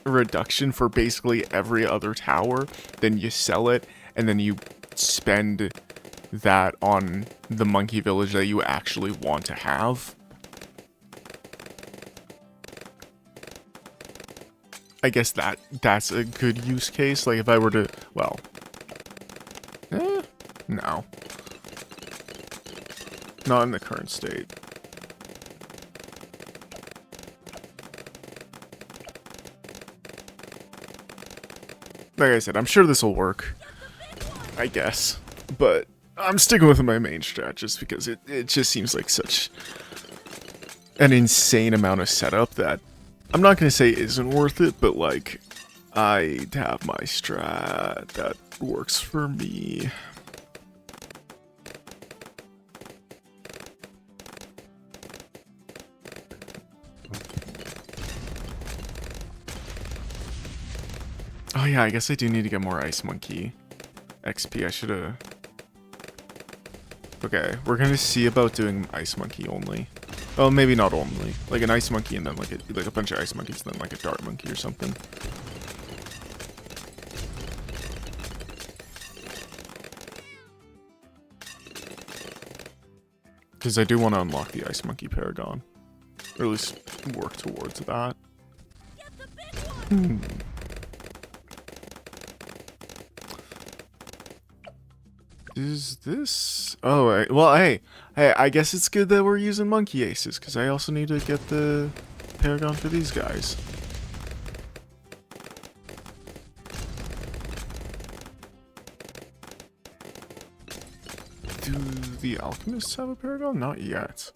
reduction for basically every other tower, then you sell it, and then you spend that on the monkey village that you actually want to have. I guess that's a good use case. Like, if I were to, well, no. Not in the current state. Like I said, I'm sure this will work. I guess. But I'm sticking with my main strat just because it just seems like such an insane amount of setup that I'm not going to say isn't worth it, but like, I have my strat that works for me. Oh yeah, I guess I do need to get more Ice Monkey XP. I should have... Okay, we're going to see about doing Ice Monkey only. Well, maybe not only. Like an Ice Monkey and then like a bunch of Ice Monkeys and then like a Dart Monkey or something. Because I do want to unlock the Ice Monkey Paragon. Or at least work towards that. Is this... Oh, well, hey, I guess it's good that we're using Monkey Aces, because I also need to get the Paragon for these guys. Do the Alchemists have a Paragon? Not yet.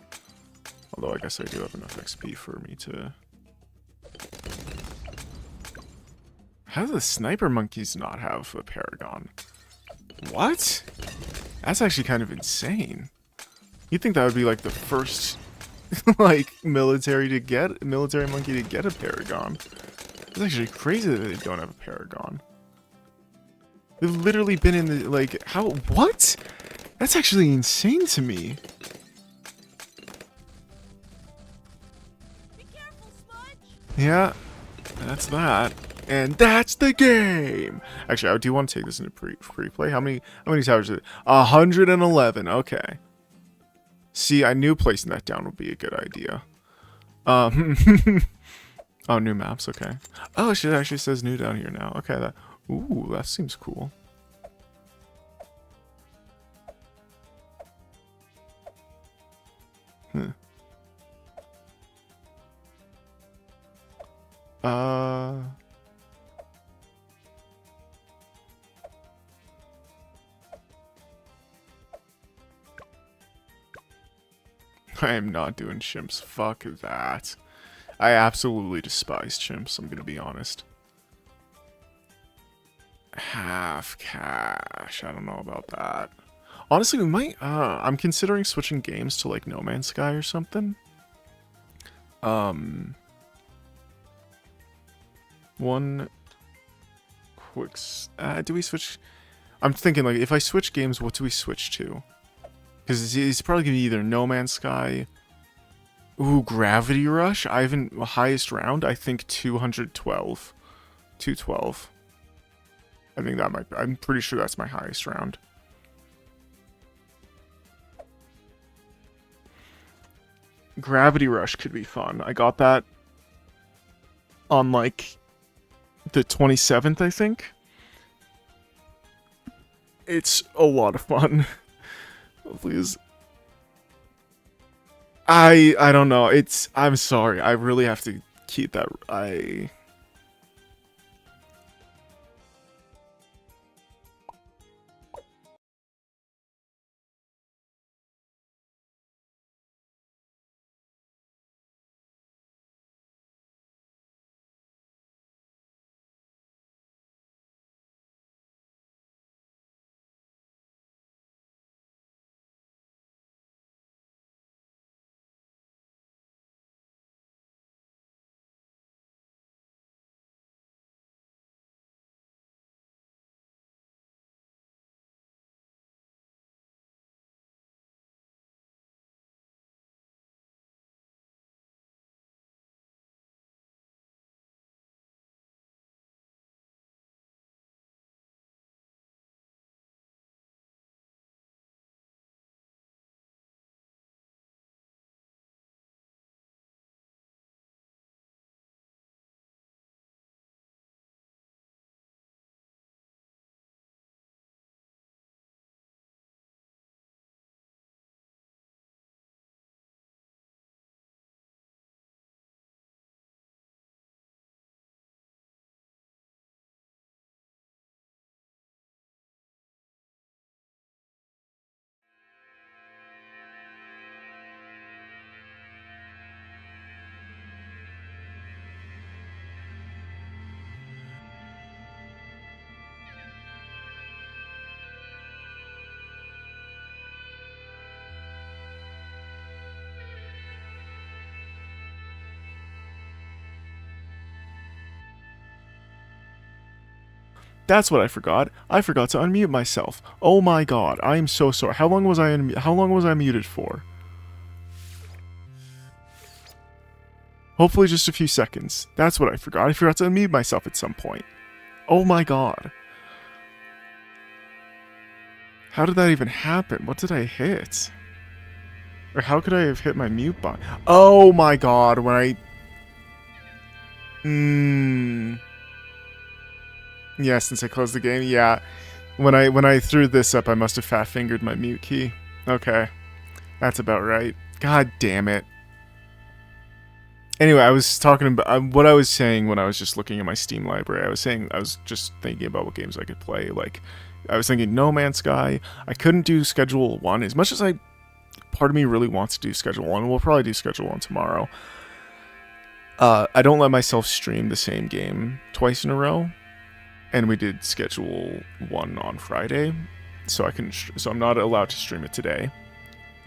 Although I guess I do have enough XP for me to... How do the Sniper Monkeys not have a Paragon? What? That's actually kind of insane. You'd think that would be like the first like military monkey to get a Paragon. It's actually crazy that they don't have a Paragon. They've literally been in the like what? That's actually insane to me. Be careful, Smudge. Yeah, that's that. And that's the game! Actually, I do want to take this into free play. How many towers is it? 111, okay. See, I knew placing that down would be a good idea. Oh, new maps, okay. Oh, it actually says new down here now. Okay, ooh, that seems cool. Huh. I am not doing chimps. Fuck that. I absolutely despise chimps, I'm gonna be honest. Half cash. I don't know about that. Honestly, we might, I'm considering switching games to, like, No Man's Sky or something. One quick, do we switch? I'm thinking, like, if I switch games, what do we switch to? Because it's probably gonna be either No Man's Sky. Ooh, Gravity Rush. I haven't, highest round, I think 212. 212. I think that might be, I'm pretty sure that's my highest round. Gravity Rush could be fun. I got that on, like, the 27th, I think. It's a lot of fun. Please. I don't know. I'm sorry. I really have to keep that. That's what I forgot. I forgot to unmute myself. Oh my god. I am so sorry. How long was I muted for? Hopefully just a few seconds. That's what I forgot. I forgot to unmute myself at some point. Oh my god. How did that even happen? What did I hit? Or how could I have hit my mute button? Oh my god, when I... Yeah, since I closed the game, yeah. When I threw this up, I must have fat-fingered my mute key. Okay. That's about right. God damn it. Anyway, I was talking about... what I was saying when I was just looking at my Steam library, I was just thinking about what games I could play. Like, I was thinking No Man's Sky. I couldn't do Schedule 1. As much as part of me really wants to do Schedule 1. We'll probably do Schedule 1 tomorrow. I don't let myself stream the same game twice in a row. And we did Schedule 1 on Friday. So I'm not allowed to stream it today.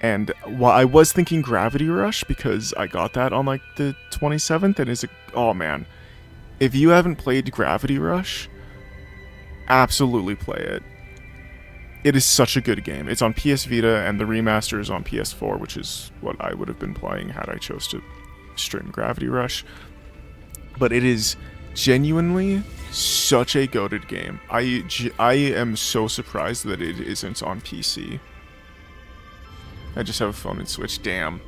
And while I was thinking Gravity Rush, because I got that on, like, the 27th, and oh man. If you haven't played Gravity Rush, absolutely play it. It is such a good game. It's on PS Vita, and the remaster is on PS4, which is what I would have been playing had I chose to stream Gravity Rush. But it is genuinely such a goated game. I am so surprised that it isn't on PC. I just have a phone and Switch. Damn.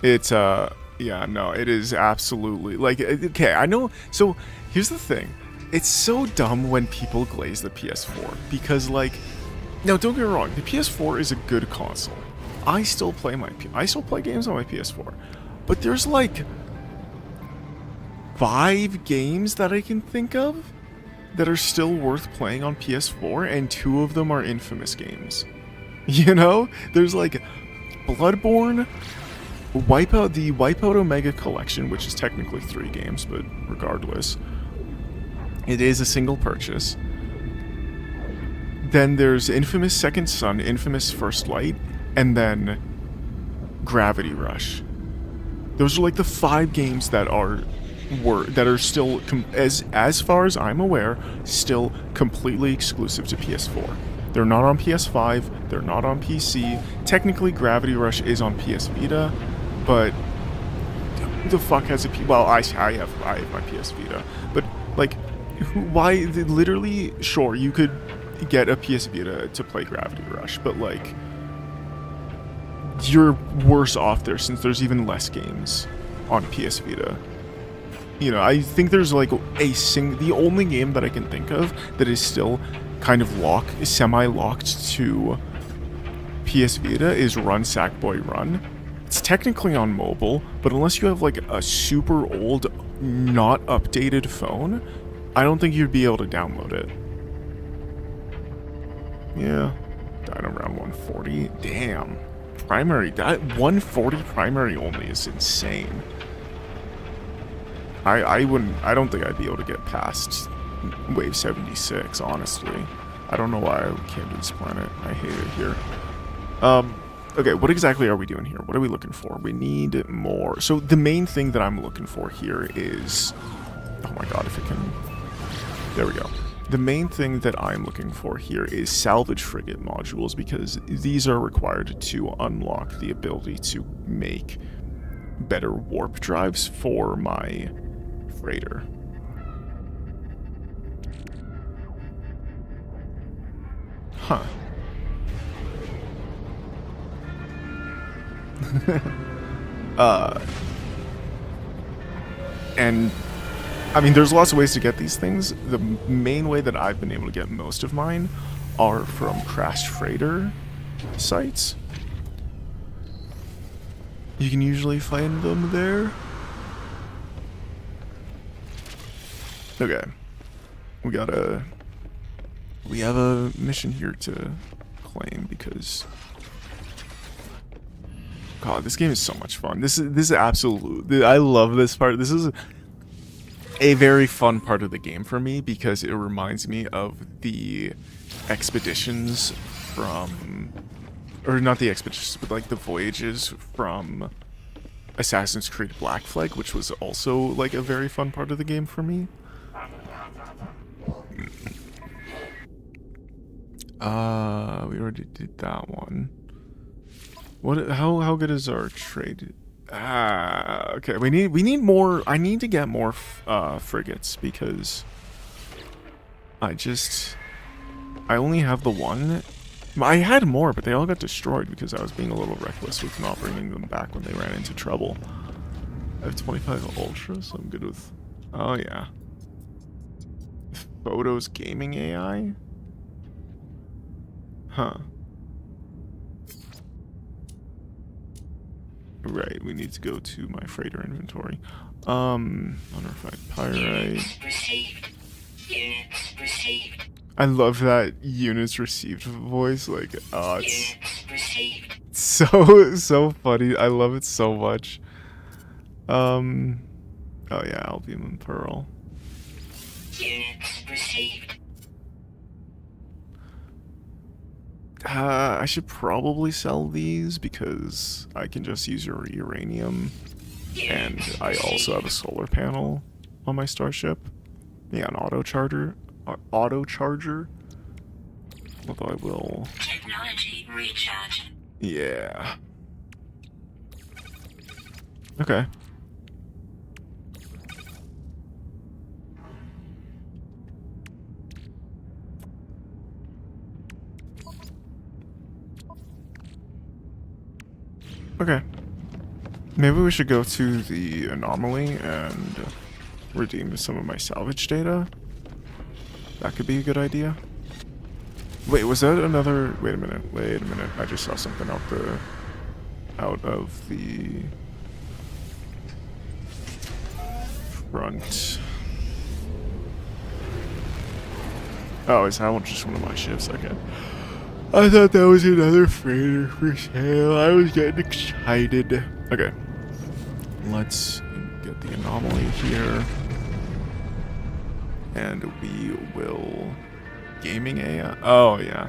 It's, yeah, no, it is absolutely, like, okay, I know, so, here's the thing. It's so dumb when people glaze the PS4, because, like, no, don't get me wrong, the PS4 is a good console. I still play games on my PS4, but there's like 5 games that I can think of that are still worth playing on PS4, and 2 of them are Infamous games. You know, there's like Bloodborne, the Wipeout Omega Collection, which is technically 3 games, but regardless, it is a single purchase. Then there's Infamous Second Son, Infamous First Light, and then Gravity Rush. Those are like the 5 games that are still, as far as I'm aware, still completely exclusive to PS4. They're not on PS5, they're not on PC. Technically, Gravity Rush is on PS Vita, but who the fuck has a well, I have my PS Vita, but like, why? Literally, sure, you could get a PS Vita to play Gravity Rush, but like, you're worse off there since there's even less games on PS Vita. You know, I think there's like the only game that I can think of that is still kind of semi-locked to PS Vita is Run Sackboy Run. It's technically on mobile, but unless you have like a super old, not updated phone, I don't think you'd be able to download it. Yeah, died around 140. Damn, that 140 primary only is insane. I don't think I'd be able to get past wave 76, honestly. I don't know why I can't do this planet. I hate it here. Okay, what exactly are we doing here? What are we looking for? We need more. So the main thing that I'm looking for here is... Oh my god, if it can... There we go. The main thing that I'm looking for here is salvage frigate modules, because these are required to unlock the ability to make better warp drives for my freighter. Huh. And I mean, there's lots of ways to get these things. The main way that I've been able to get most of mine are from crashed freighter sites. You can usually find them there. Okay. We have a mission here to claim because... God, this game is so much fun. This is absolute... I love this part. This is a very fun part of the game for me because it reminds me of the expeditions from... Or not the expeditions, but like the voyages from Assassin's Creed Black Flag, which was also like a very fun part of the game for me. We already did that one. What? How good is our trade? Okay. We need more. I need to get more frigates because I only have the one. I had more, but they all got destroyed because I was being a little reckless with not bringing them back when they ran into trouble. I have 25 Ultra, so I'm good with... Oh, yeah. Photos Gaming AI? Huh. Right, we need to go to my freighter inventory. Unrefined Pyrite. I love that units received voice, like, it's so funny. I love it so much. Oh yeah, Albium and Pearl. I should probably sell these because I can just use your uranium, and I also have a solar panel on my starship. Yeah, an auto charger. Although I will. Technology recharge. Yeah. Okay. Okay. Maybe we should go to the anomaly and redeem some of my salvage data. That could be a good idea. Wait, was that another... Wait a minute. I just saw something out the out of the front. Oh, is that just one of my ships? Okay. I thought that was another freighter for sale. I was getting excited. Okay. Let's get the anomaly here. And we will... Gaming AI? Oh, yeah.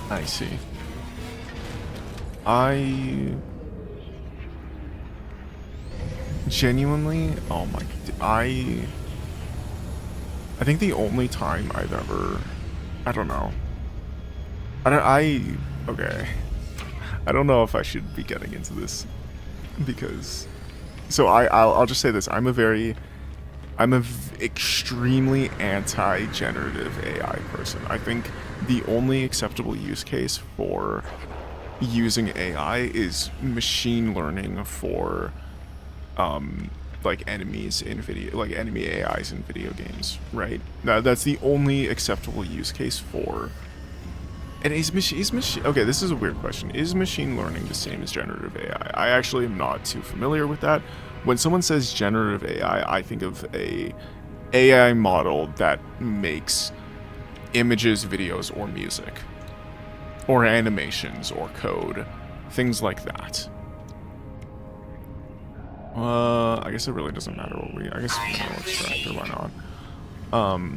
I see. I... Genuinely... Oh my... I think the only time I've ever... I don't know. Okay. I don't know if I should be getting into this. Because... So I'll just say this. I'm a extremely anti-generative AI person. I think the only acceptable use case for using AI is machine learning for, like enemies in video, like enemy AIs in video games, right? That's the only acceptable use case for. And is machine? Okay, this is a weird question. Is machine learning the same as generative AI? I actually am not too familiar with that. When someone says generative AI, I think of a AI model that makes images, videos, or music, or animations, or code, things like that. I guess it really doesn't matter what we. I guess we can extract or why not.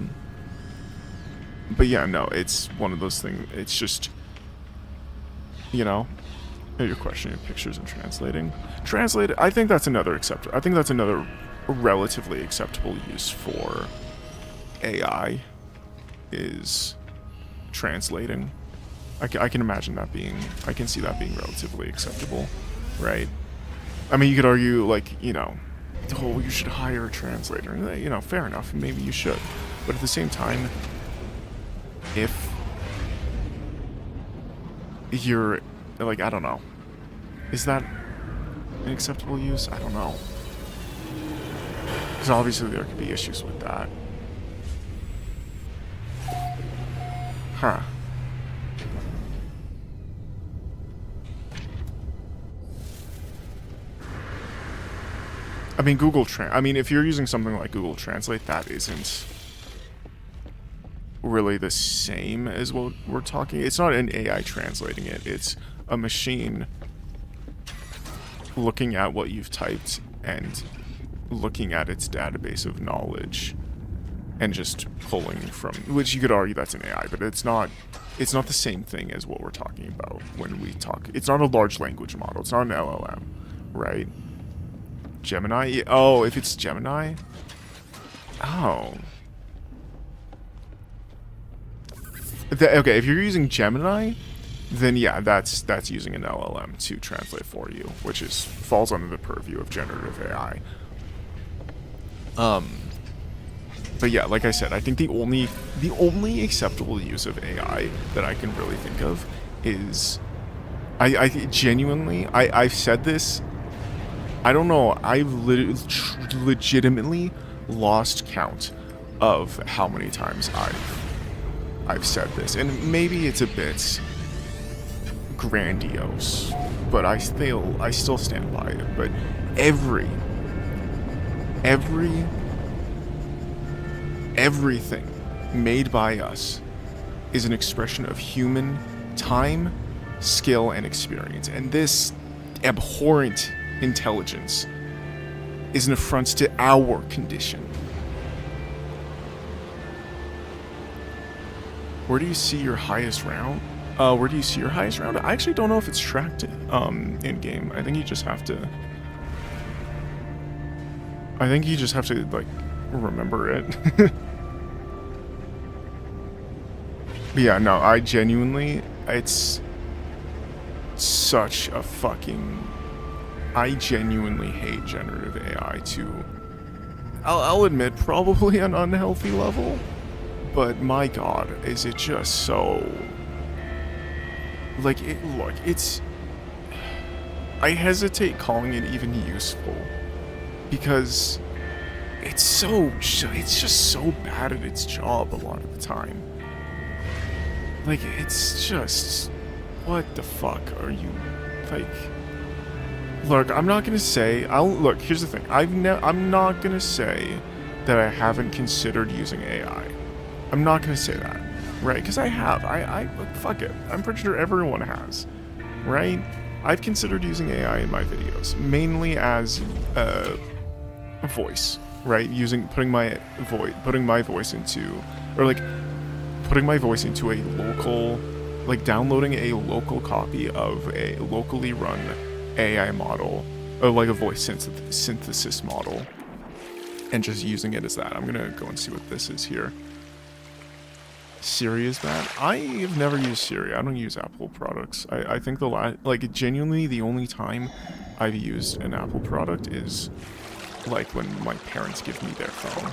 But yeah, no, it's one of those things. It's just, you know, you're questioning pictures and translating. Translate. I think that's another acceptable. I think that's another relatively acceptable use for AI is translating. I can imagine that being. I can see that being relatively acceptable, right? I mean, you could argue like, you know, oh, you should hire a translator. You know, fair enough. Maybe you should, but at the same time, if you're like, I don't know, is that an acceptable use? I don't know, because obviously there could be issues with that. Huh. I mean, I mean, if you're using something like Google Translate, that isn't really the same as what we're talking. It's not an AI translating it. It's a machine looking at what you've typed and looking at its database of knowledge and just pulling from, which you could argue that's an AI, but it's not the same thing as what we're talking about when we talk. It's not a large language model. It's not an LLM, right? Gemini? Oh, if it's Gemini? Oh. Okay, if you're using Gemini, then yeah, that's using an LLM to translate for you, which falls under the purview of generative AI. But yeah, like I said, I think the only acceptable use of AI that I can really think of is, I genuinely, I've said this. I don't know. I've legitimately lost count of how many times I've said this, and maybe it's a bit grandiose, but I still stand by it. But everything made by us is an expression of human time, skill, and experience, and this abhorrent intelligence is an affront to our condition. Where do you see your highest round? Where do you see your highest round? I actually don't know if it's tracked in game. I think you just have to like remember it. But yeah, no, I genuinely, it's such a fucking, I genuinely hate generative AI to, I'll admit, probably an unhealthy level, but my god, is it just so, like, I hesitate calling it even useful, because it's just so bad at its job a lot of the time. Like, it's just, What the fuck are you, like... Look, I'm not gonna say... Look, here's the thing. I'm not gonna say that I haven't considered using AI. I'm not gonna say that, right? Because I have. Look, fuck it. I'm pretty sure everyone has, right? I've considered using AI in my videos, mainly as voice, right? Putting my voice into, or like putting my voice into a local, like downloading a local copy of a locally run AI model, or like a voice synthesis model, and just using it as that. I'm gonna go and see what this is here. Siri is bad. I have never used Siri. I don't use Apple products. I think genuinely the only time I've used an Apple product is like when my parents give me their phone,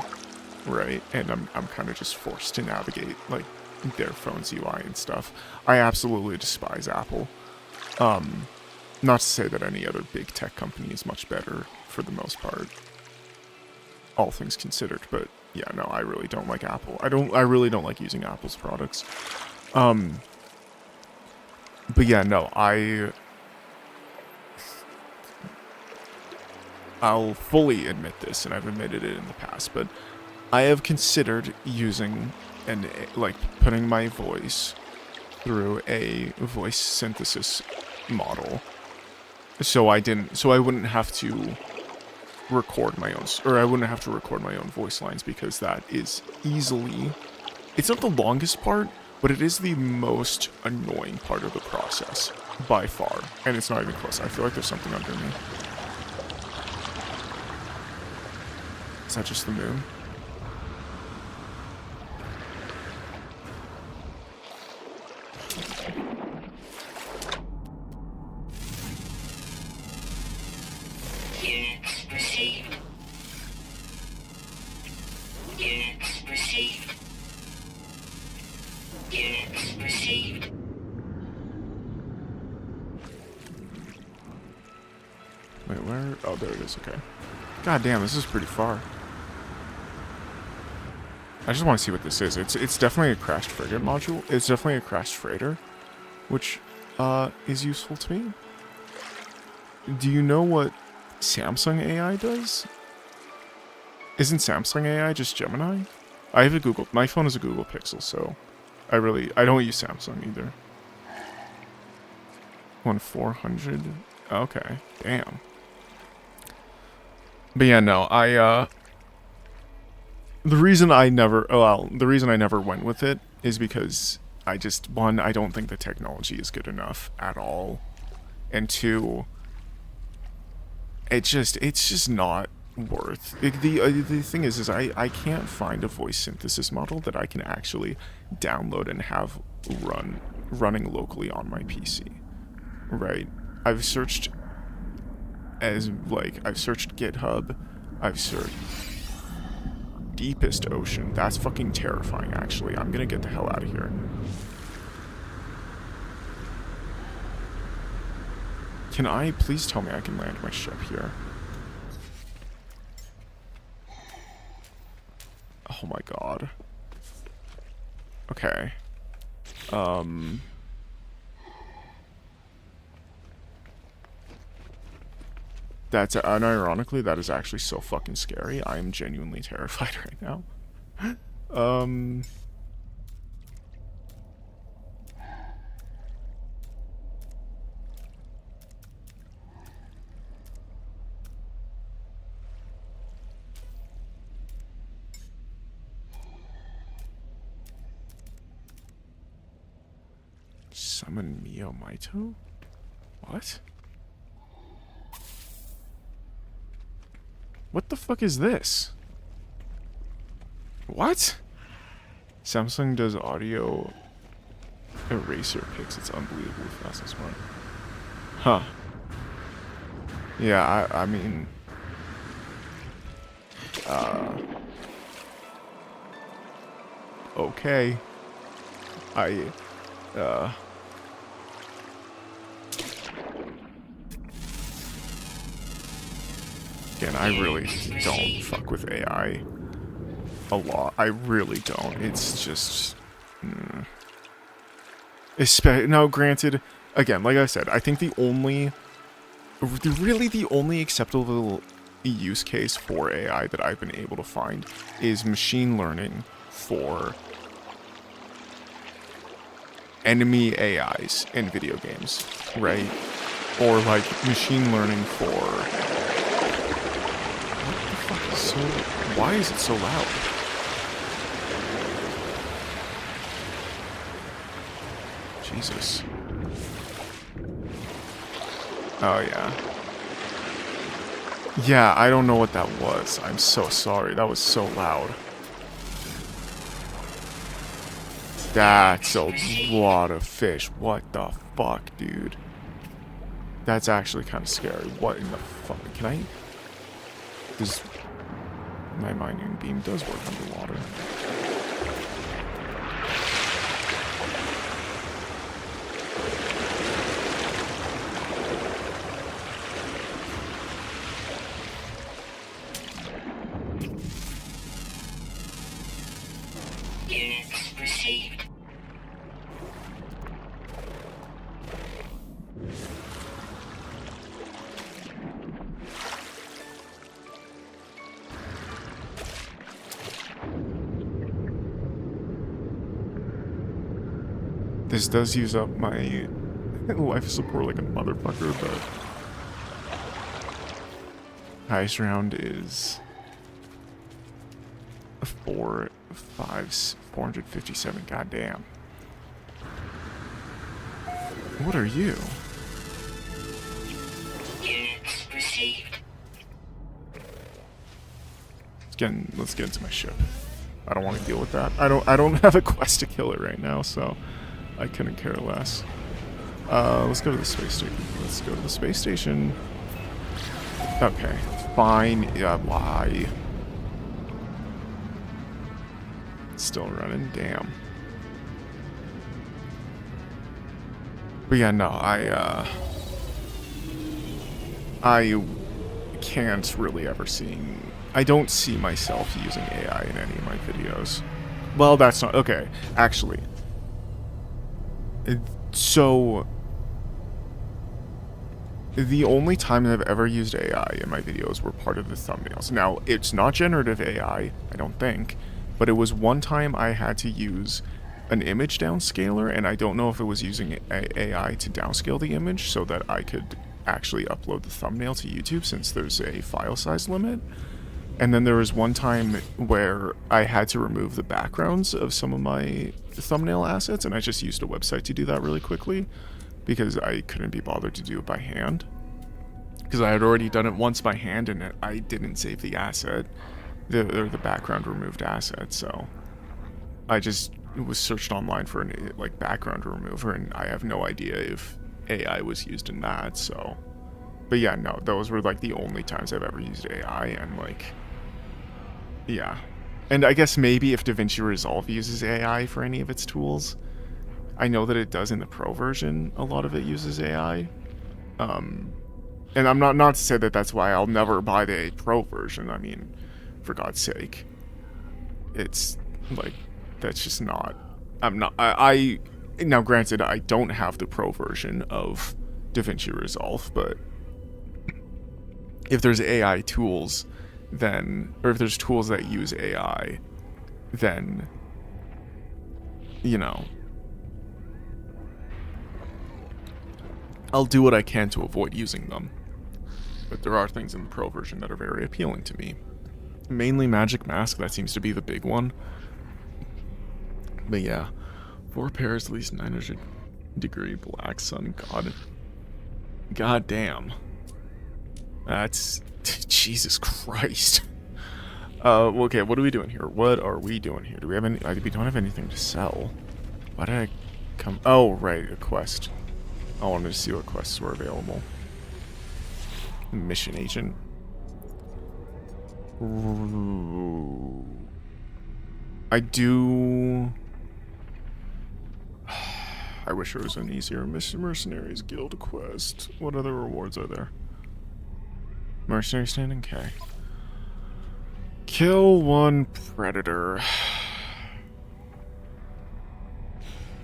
right? And I'm kind of just forced to navigate like their phone's UI and stuff. I absolutely despise Apple. Not to say that any other big tech company is much better for the most part, all things considered, but yeah, no, I really don't like Apple. I really don't like using Apple's products. But yeah, no, I'll fully admit this, and I've admitted it in the past, but I have considered using putting my voice through a voice synthesis model, so I wouldn't have to record my own, or I wouldn't have to record my own voice lines, because that is easily, it's not the longest part, but it is the most annoying part of the process by far, and it's not even close. I feel like there's something under me. Is that just the moon? Wait, where? Oh, there it is, okay. God damn, this is pretty far. I just want to see what this is. It's definitely a crashed frigate module. It's definitely a crashed freighter, which is useful to me. Do you know what Samsung AI does? Isn't Samsung AI just Gemini? I have a Google. My phone is a Google Pixel, so I don't use Samsung either. 400. Okay, damn. But yeah, no, the reason I never went with it is because I don't think the technology is good enough at all, and two, it's just not worth it. The thing is I can't find a voice synthesis model that I can actually download and have running locally on my PC, right? I've searched GitHub, I've searched deepest ocean. That's fucking terrifying, actually. I'm gonna get the hell out of here. Can I please tell me I can land my ship here? Oh my god. Okay. That's, unironically, that is actually so fucking scary. I am genuinely terrified right now. Summon Miyomaito? What? What the fuck is this? What? Samsung does audio eraser picks. It's unbelievably fast and smart. Huh. Yeah, I mean... Okay. Again, I really don't fuck with AI a lot. I really don't. It's just... Now, granted, again, like I said, I think really the only acceptable use case for AI that I've been able to find is machine learning for enemy AIs in video games, right? Or like machine learning for... What the fuck is so... Why is it so loud? Jesus. Oh, yeah. Yeah, I don't know what that was. I'm so sorry. That was so loud. That's a lot of fish. What the fuck, dude? That's actually kind of scary. What in the fuck? Can I... Does... My mining beam does work underwater. Units received. This does use up my life support like a motherfucker, but highest round is 457. Goddamn. What are you? Units received. Let's get into my ship. I don't want to deal with that. I don't have a quest to kill it right now, so I couldn't care less. Let's go to the space station. Let's go to the space station. Okay, fine. Yeah, why? It's still running. Damn. But yeah, no, I can't really ever see... I don't see myself using AI in any of my videos. Well, that's not... Okay, actually. So... The only time that I've ever used AI in my videos were part of the thumbnails. Now, it's not generative AI, I don't think, but it was one time I had to use an image downscaler, and I don't know if it was using AI to downscale the image so that I could actually upload the thumbnail to YouTube since there's a file size limit. And then there was one time where I had to remove the backgrounds of some of my thumbnail assets, and I just used a website to do that really quickly because I couldn't be bothered to do it by hand. Because I had already done it once by hand, and I didn't save the asset, the background removed asset, so I just was searched online for an like background remover, and I have no idea if AI was used in that, so... But yeah, no, those were like the only times I've ever used AI, and like... Yeah. And I guess maybe if DaVinci Resolve uses AI for any of its tools, I know that it does in the Pro version, a lot of it uses AI. And I'm not to say that that's why I'll never buy the Pro version, I mean, for God's sake. It's, like, that's just not... Now granted, I don't have the Pro version of DaVinci Resolve, but if there's AI tools, then, or if there's tools that use AI, then, you know, I'll do what I can to avoid using them. But there are things in the Pro version that are very appealing to me. Mainly Magic Mask, that seems to be the big one. But yeah, 4 pairs, at least 900-degree black sun. God damn. That's... Jesus Christ. Okay, what are we doing here? What are we doing here? Do we have any... we don't have anything to sell. Why did I come... Oh, right, a quest. I wanted to see what quests were available. Mission agent. Ooh. I do... I wish there was an easier Mercenaries Guild quest. What other rewards are there? Mercenary standing? Okay. Kill 1 predator.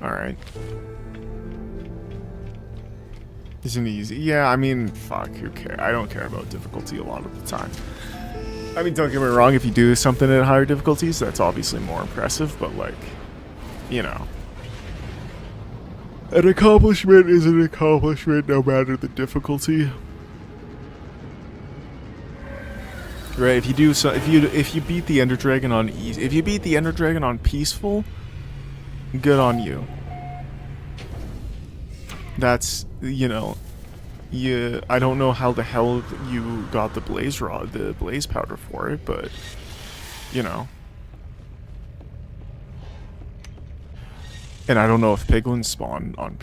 Alright. Isn't easy. Yeah, I mean, fuck, who cares? I don't care about difficulty a lot of the time. I mean, don't get me wrong, if you do something at higher difficulties, that's obviously more impressive, but like, you know. An accomplishment is an accomplishment no matter the difficulty. Right, if you do so, if you beat the Ender Dragon on easy, if you beat the Ender Dragon on peaceful, good on you. That's, you know, I don't know how the hell you got the blaze rod, the blaze powder for it, but you know. And I don't know if piglins spawn on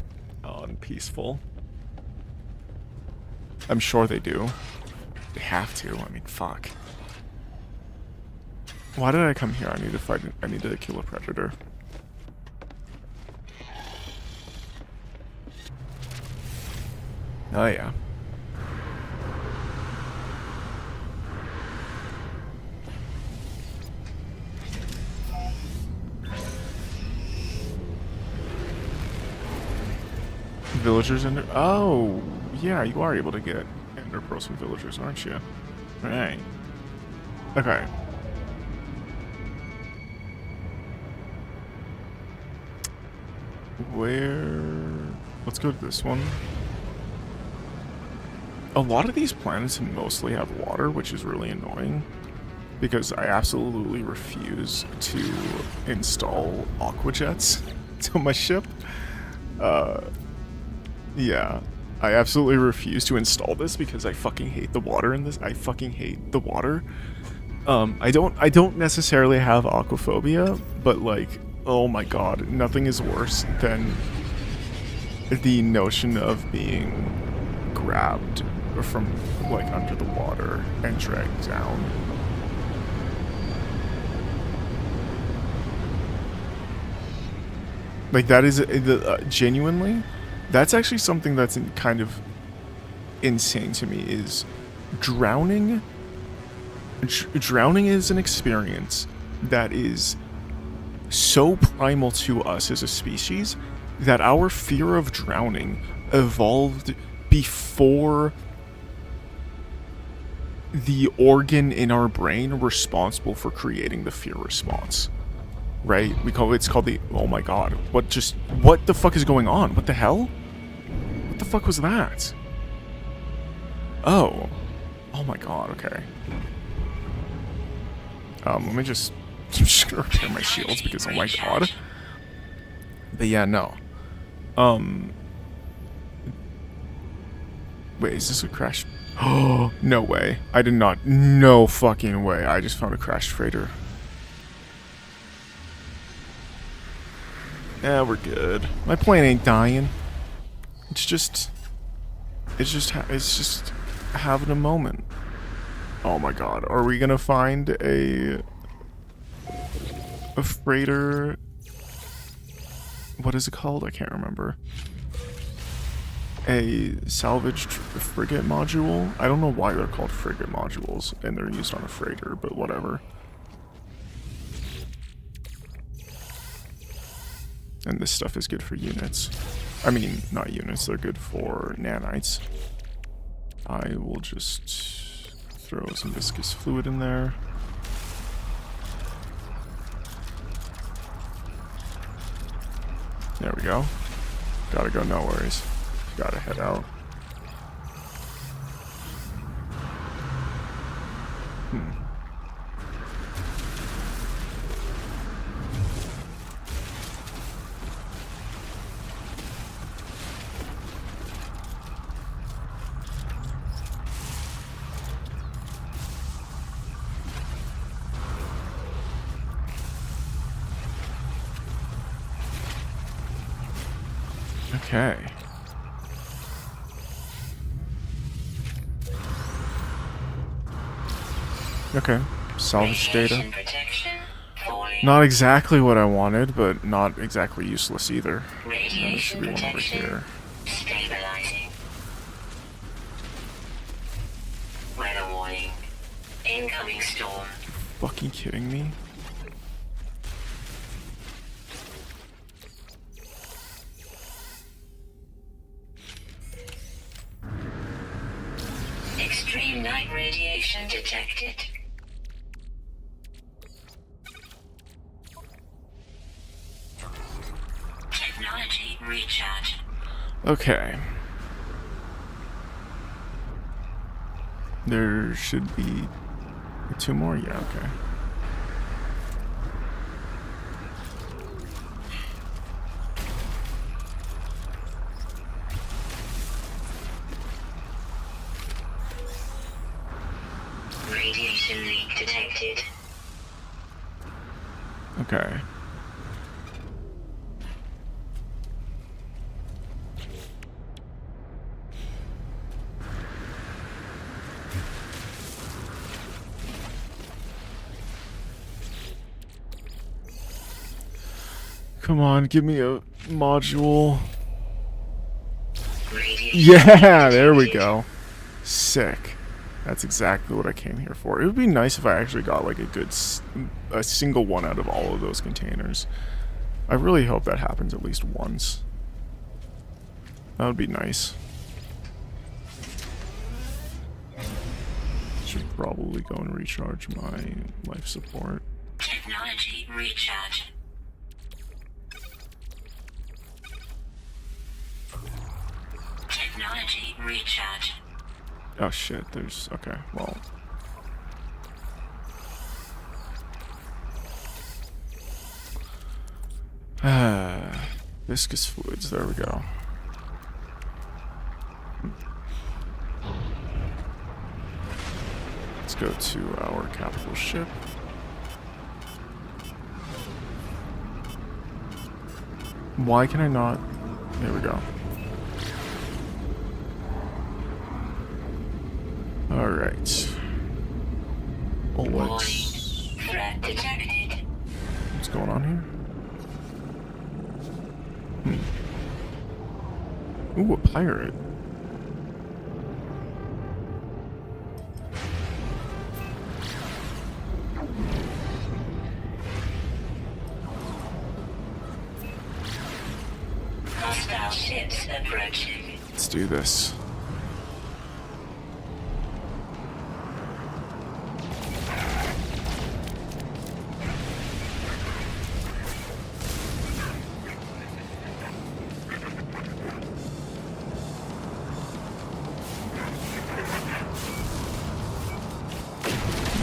peaceful. I'm sure they do. They have to. I mean, fuck. Why did I come here? I need to fight. I need to kill a predator. Oh yeah. Villagers ender. Oh, yeah, you are able to get ender pearls from villagers, aren't you? Right. Okay. Where? Let's go to this one. A lot of these planets mostly have water, which is really annoying, because I absolutely refuse to install aqua jets to my ship. Yeah, I absolutely refuse to install this because I fucking hate the water in this. I fucking hate the water. I don't necessarily have aquaphobia, but like, oh my god, nothing is worse than the notion of being grabbed from like under the water and dragged down. Like that is genuinely, that's actually something that's kind of insane to me. Is drowning. Drowning is an experience that is so primal to us as a species that our fear of drowning evolved before the organ in our brain responsible for creating the fear response. Right? It's called the, oh my god, what the fuck is going on? What the hell? What the fuck was that? Oh my god, okay. Let me just, I'm just gonna repair my shields because, oh my god. But yeah, no. Wait, is this a crash? Oh, no way. I did not, no fucking way. I just found a crashed freighter. Yeah, we're good. My plane ain't dying. It's just having a moment. Oh my god, are we gonna find a freighter? What is it called? I can't remember. A salvaged frigate module? I don't know why they're called frigate modules and they're used on a freighter, but whatever. And this stuff is good for units. I mean, not units, they're good for nanites. I will just throw some viscous fluid in there. There we go. Gotta go, no worries. Gotta head out. Okay. Okay. Salvage data. Not exactly what I wanted, but not exactly useless either. There should be one over here. Stabilizing. Weather warning. Incoming storm. Fucking kidding me? Night radiation detected. Technology recharge. Okay. There should be 2 more? Yeah, okay. Radiation leak detected. Okay. Come on, give me a module. Yeah, there we go. Sick. That's exactly what I came here for. It would be nice if I actually got like a single one out of all of those containers. I really hope that happens at least once. That would be nice. Should probably go and recharge my life support. Technology recharge. Technology recharge. Oh shit, there's... okay, well... viscous fluids, there we go. Let's go to our capital ship. Why can I not... there we go. Alright. Oh, what's... Threat detected. what's going on here? Ooh, a pirate. Hostile ships approaching. Let's do this.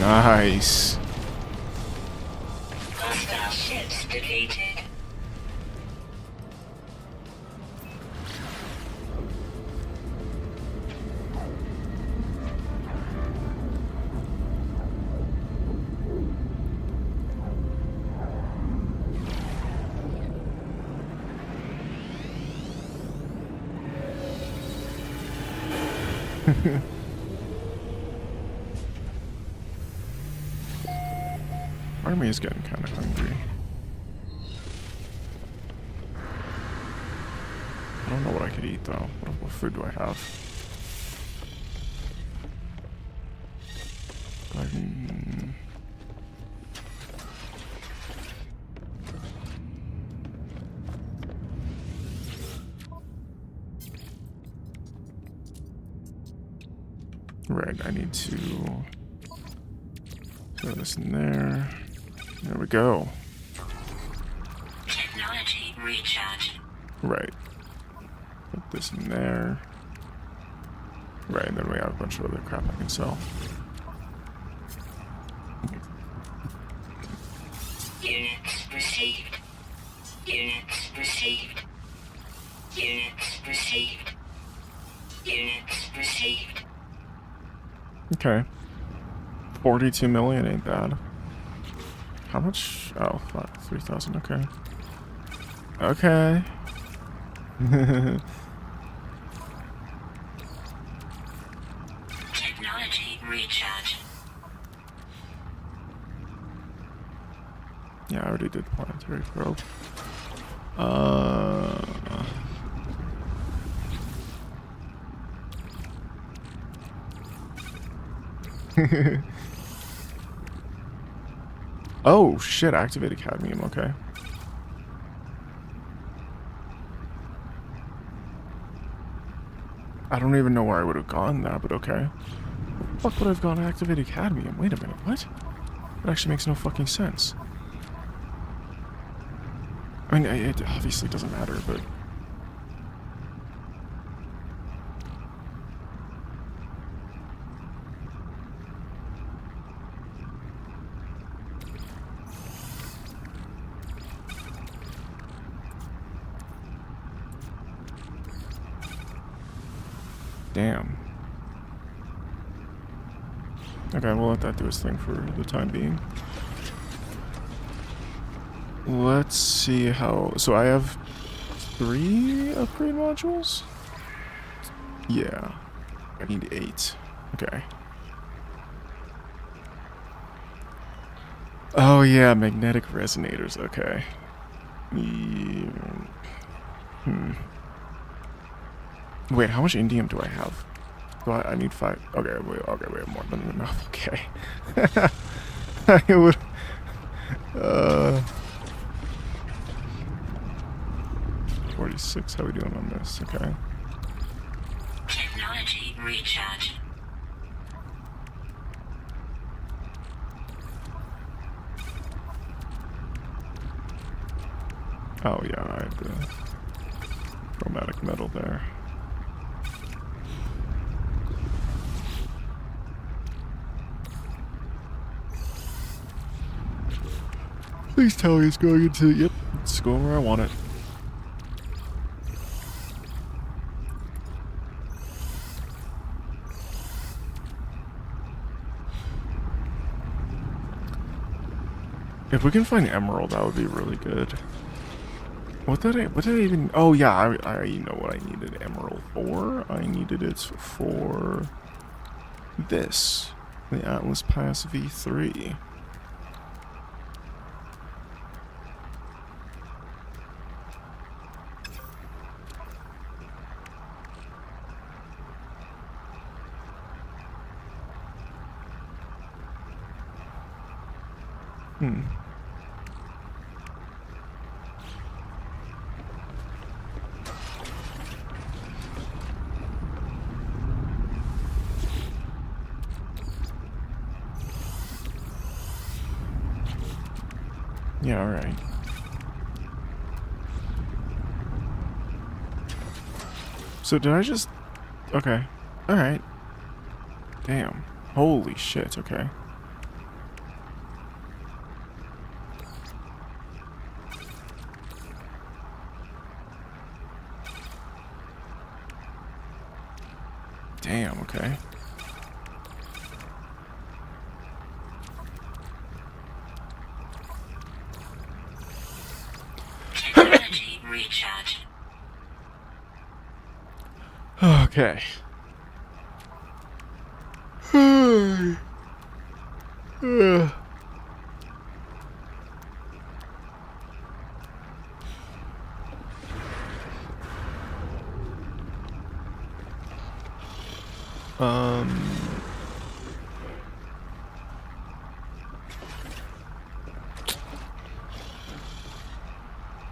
Nice. Hostile ships defeated. Army is getting kind of hungry. I don't know what I could eat though. What food do I have? Right, I need to throw this in there. There we go. Technology recharge. Right. Put this in there. Right, and then we have a bunch of other crap I can sell. Units received. Units received. Units received. Units received. Okay. 42 million ain't bad. How much? Oh, fuck. 3,000. Okay. Okay. Technology recharge. Yeah, I already did planetary probe. Oh, shit. Activated cadmium. Okay. I don't even know where I would have gone that, but okay. fuck would I have gone to activated cadmium? Wait a minute, what? That actually makes no fucking sense. I mean, it obviously doesn't matter, but... Damn. Okay, we'll let that do its thing for the time being. Let's see how... So I have 3 upgrade modules? Yeah. I need 8. Okay. Oh yeah, magnetic resonators. Okay. Wait, how much indium do I have? Do I need 5? Okay, wait, more than enough. Okay. I would... 46, how are we doing on this? Okay. Technology recharge. Oh yeah, I have the chromatic metal there. Please tell me it's going into... Yep, it's going where I want it. If we can find emerald, that would be really good. What did I even... Oh yeah, I know what I needed emerald for. I needed it for this. The Atlas Pass V3. Yeah, alright. So did I just... Okay. Alright. Damn. Holy shit, okay. Damn, okay. Technology recharge. Okay.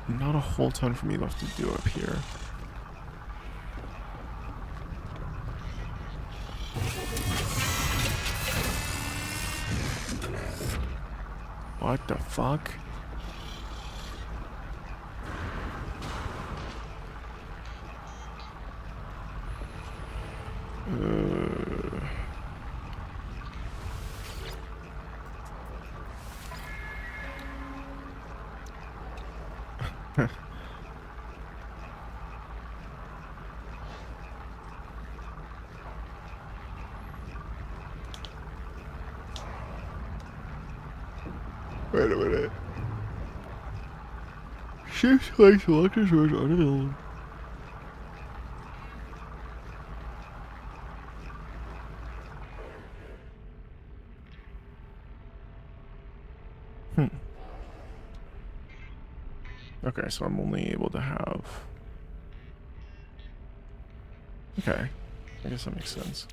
Not a whole ton for me left to do up here. What the fuck? Wait a minute. Shift like selector source unavailable. Okay, so I'm only able to have... Okay, I guess that makes sense.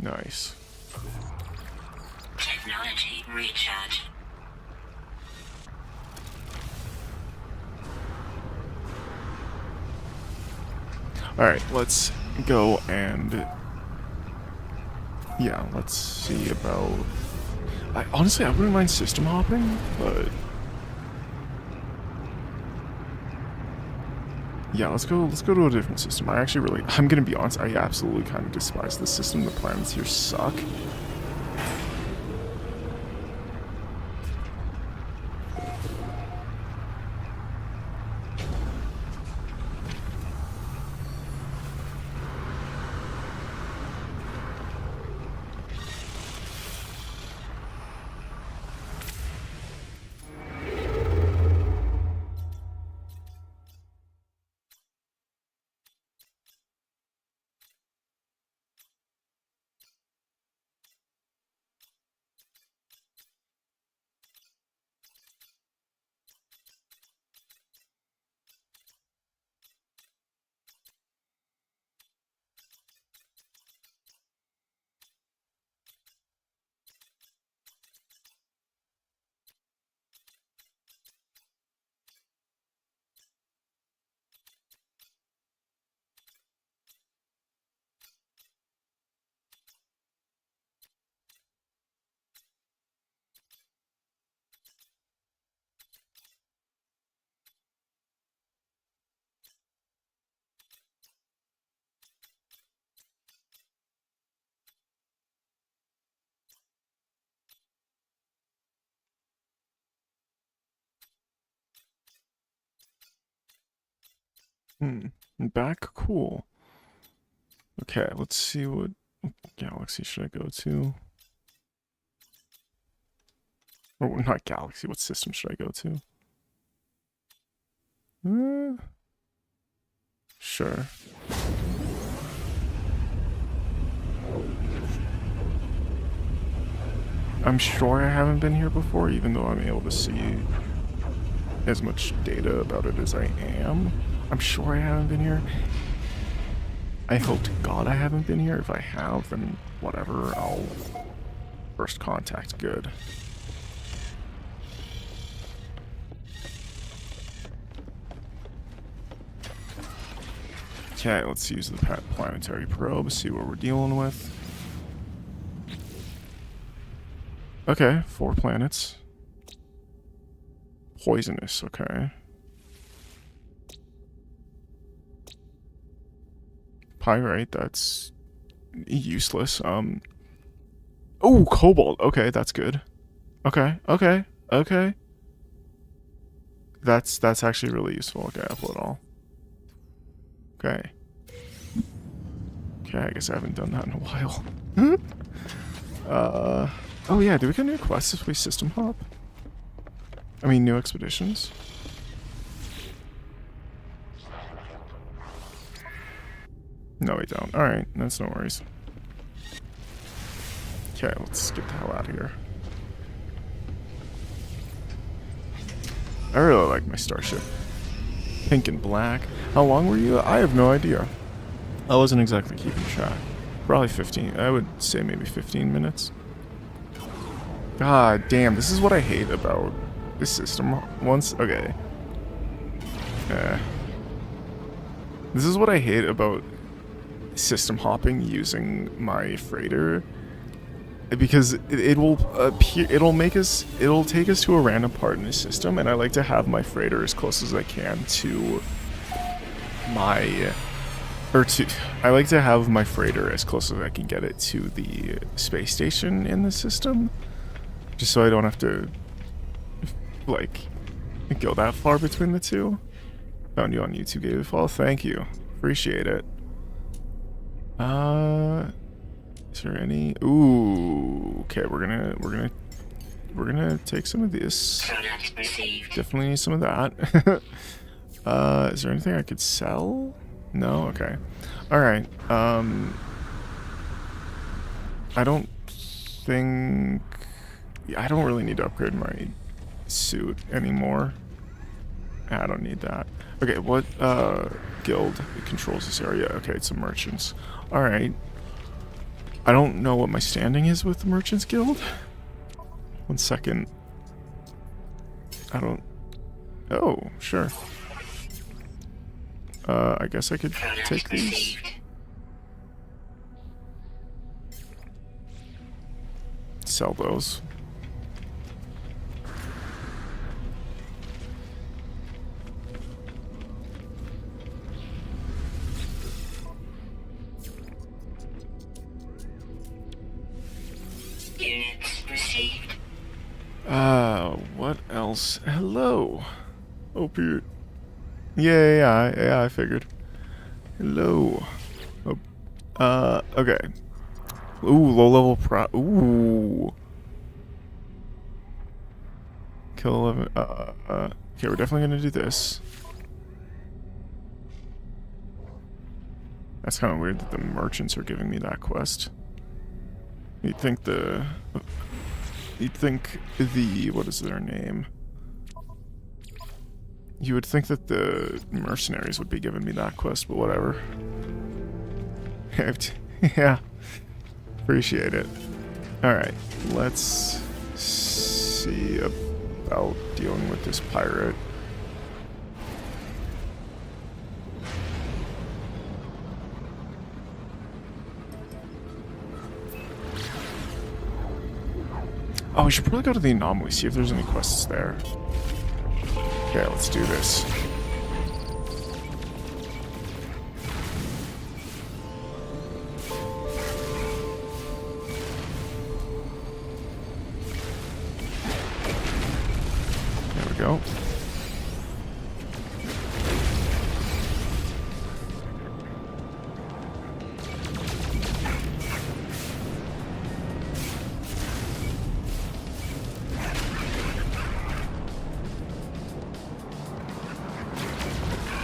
Nice. Technology recharge. Alright, let's go and... Yeah, let's see about... honestly, I wouldn't mind system hopping, but... Yeah, let's go to a different system. I'm gonna be honest, I absolutely kind of despise this system. The planets here suck. Back? Cool. Okay, let's see what galaxy should I go to? Or not galaxy, what system should I go to? Sure. I'm sure I haven't been here before, even though I'm able to see as much data about it as I am. I'm sure I haven't been here. I hope to God I haven't been here. If I have, then whatever, I'll first contact good. Okay, let's use the planetary probe, see what we're dealing with. Okay, 4 planets. Poisonous, okay. Pyrite, that's useless. Oh, cobalt. Okay, that's good. Okay. That's actually really useful. Okay, upload all. Okay. Okay, I guess I haven't done that in a while. Oh yeah, do we get new quests if we system hop? I mean, new expeditions? No, we don't. Alright, that's no worries. Okay, let's get the hell out of here. I really like my starship. Pink and black. How long were you? I have no idea. I wasn't exactly keeping track. Probably 15. I would say maybe 15 minutes. God damn, this is what I hate about this system. Okay. This is what I hate about system hopping using my freighter, because it'll take us to a random part in the system, and I like to have my freighter as close as I can to I like to have my freighter as close as I can get it to the space station in the system, just so I don't have to like go that far between the two. Found you on YouTube, gave it a follow. Thank you, appreciate it. Is there any? Ooh, okay, we're gonna take some of this. Definitely need some of that. Is there anything I could sell? No? Okay. Alright, I don't think... I don't really need to upgrade my suit anymore. I don't need that. Okay, what, guild controls this area? Okay, it's the merchants. Alright. I don't know what my standing is with the merchants guild. 1 second. I don't... Oh, sure. I guess I could Product take these. received. Sell those. Units received. What else? Hello. Oh, Pete. Yeah, I figured. Hello. Oh, okay. Ooh, low level ooh. Kill 11, okay, we're definitely gonna do this. That's kind of weird that the merchants are giving me that quest. You'd think the, what is their name? You would think that the mercenaries would be giving me that quest, but whatever. Yeah. Appreciate it. Alright, let's see about dealing with this pirate. Oh, we should probably go to the anomaly, see if there's any quests there. Okay, let's do this. There we go.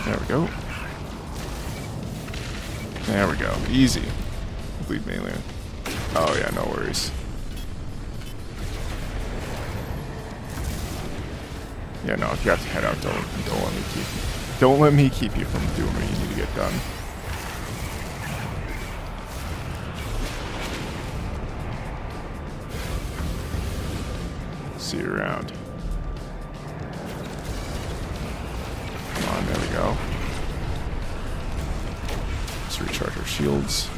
There we go. There we go. Easy. Leave melee. Oh yeah, no worries. Yeah, no, if you have to head out, don't let me keep you from doing what you need to get done. See you around. Come on, there we go. Let's recharge our shields.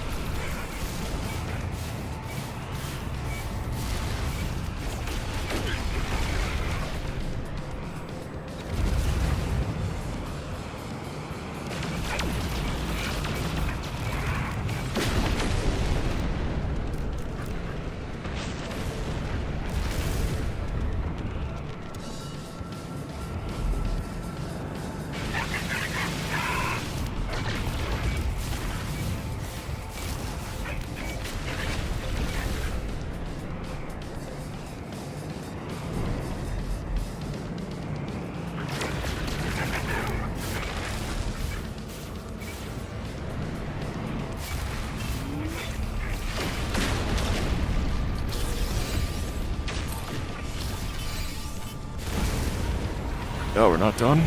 Oh, we're not done?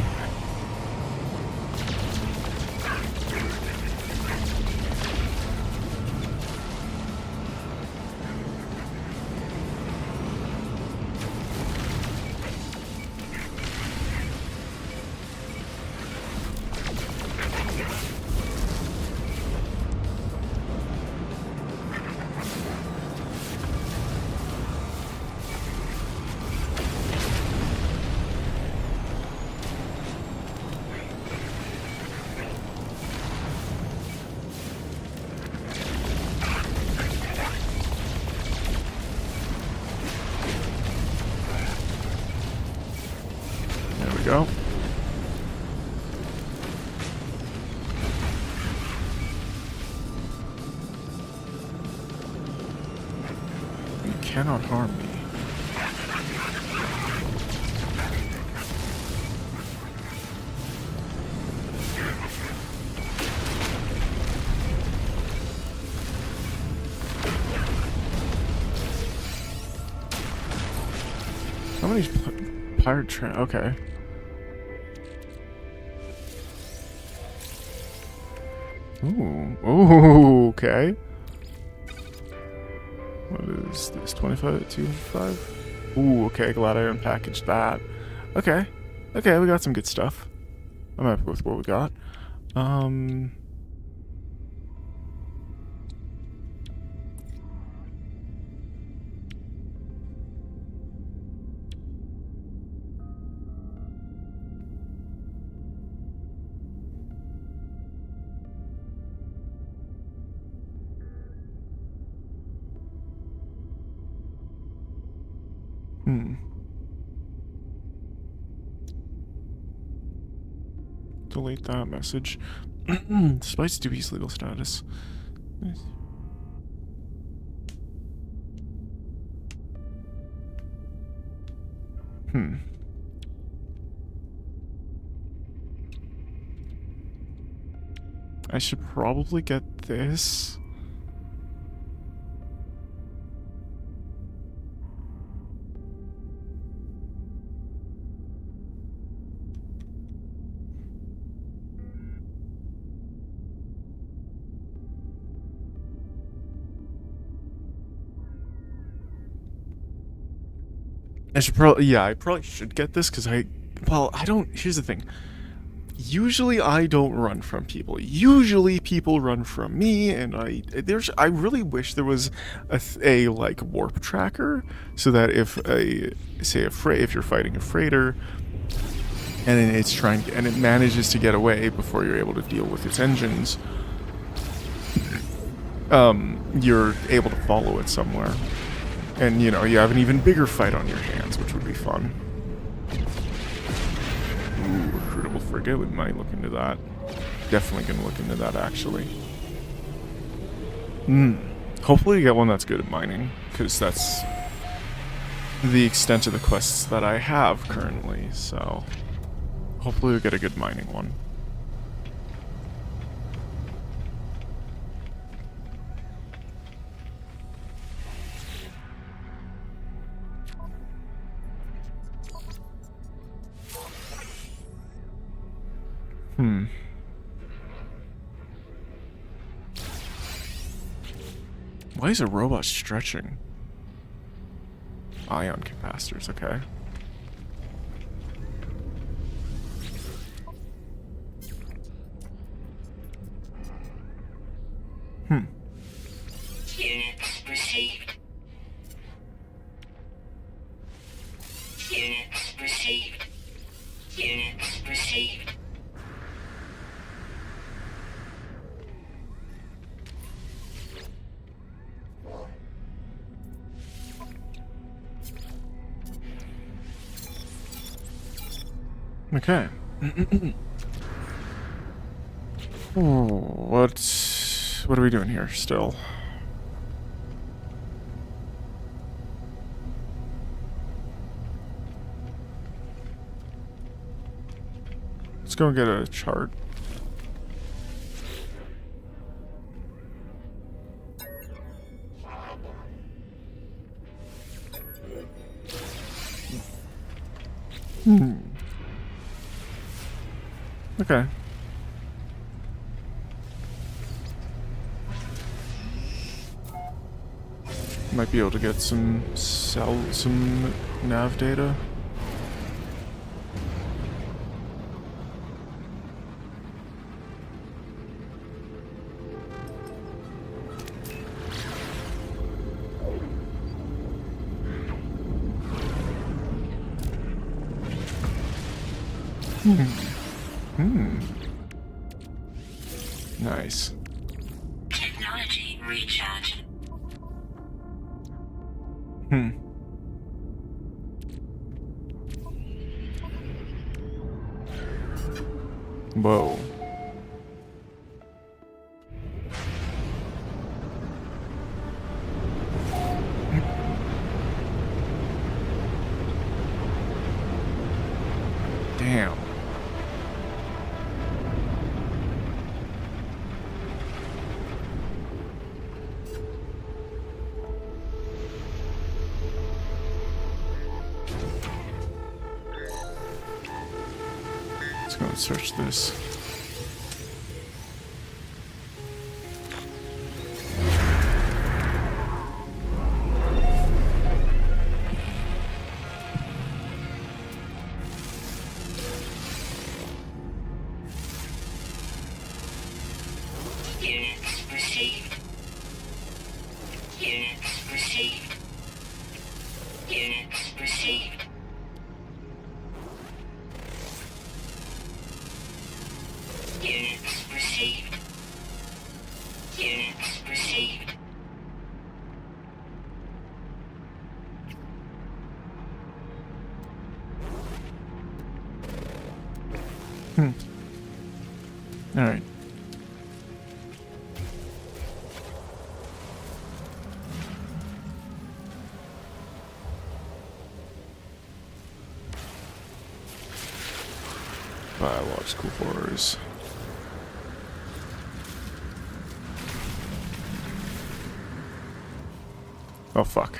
There we go. You cannot harm me. How many pirate train? Okay. Ooh, okay. What is this? 25, 205? Ooh, okay, glad I unpackaged that. Okay, we got some good stuff. I'm happy with what we got. Um... Delete that message. Despite Stubby's legal status. Nice. I should probably get this. I should probably, yeah, I probably should get this because well, I don't, here's the thing. Usually I don't run from people. Usually people run from me, and I really wish there was a like warp tracker so that if if you're fighting a freighter and it's and it manages to get away before you're able to deal with its engines, you're able to follow it somewhere. And, you know, you have an even bigger fight on your hands, which would be fun. Ooh, recruitable frigate, we might look into that. Definitely gonna look into that, actually. Hopefully you get one that's good at mining, because that's the extent of the quests that I have currently, so... Hopefully we'll get a good mining one. Why is a robot stretching? Ion capacitors, okay. Units received. Units received. Units received. Okay. What are we doing here still? Let's go and get a chart. Okay. Might be able to get some nav data. Nice. Technology recharge. Whoa. Damn. Let's go and search this. Units received. Units received. Units received. Units received. Units received. Alright. Biological horrors. Oh fuck.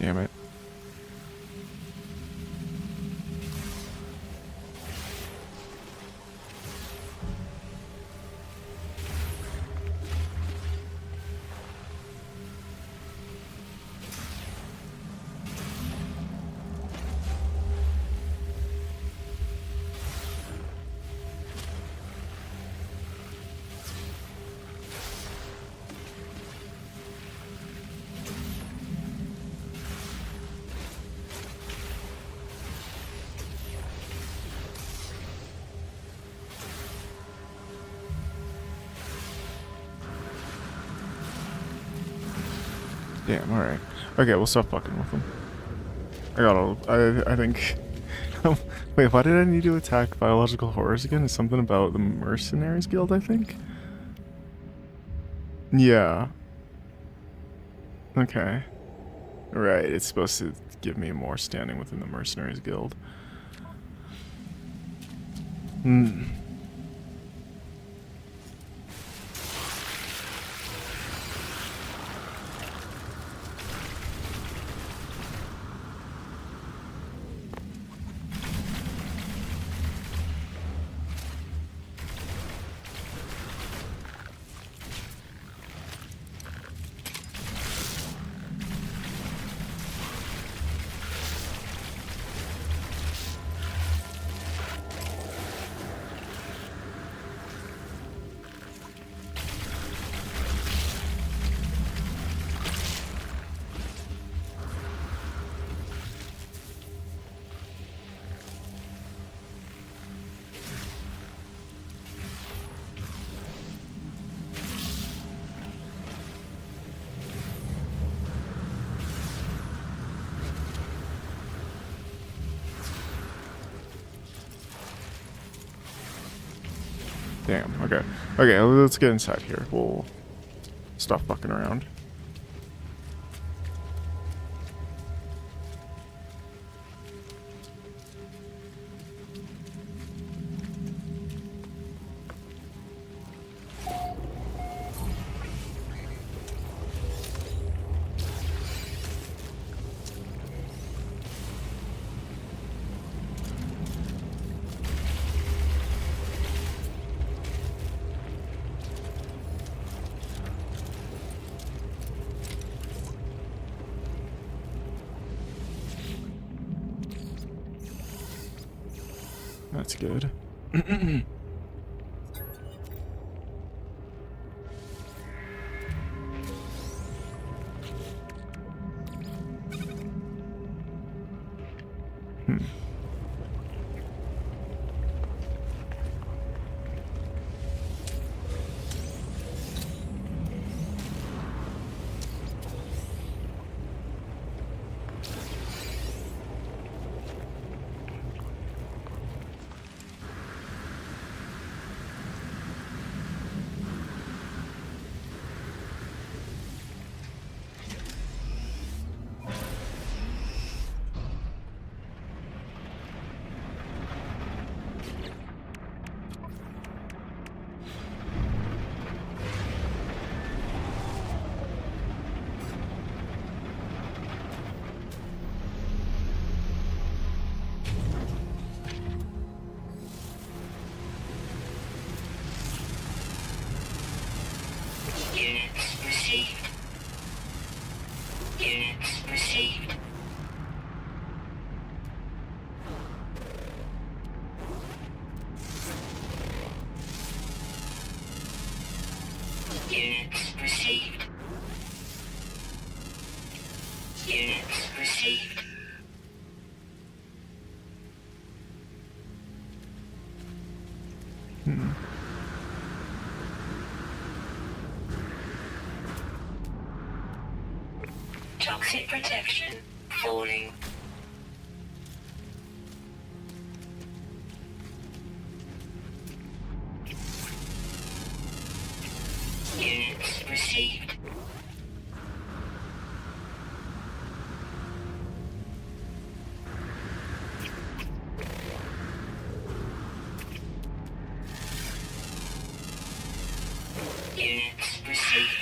Damn it. Damn, alright. Okay, we'll stop fucking with them. I think... Wait, why did I need to attack biological horrors again? Is something about the Mercenaries Guild, I think? Yeah. Okay. Right, it's supposed to give me more standing within the Mercenaries Guild. Hmm. Damn, okay. Okay, let's get inside here. We'll stop fucking around. That's good. received. Units received. Units received. Units received. Toxic protection falling. Units received. Units received.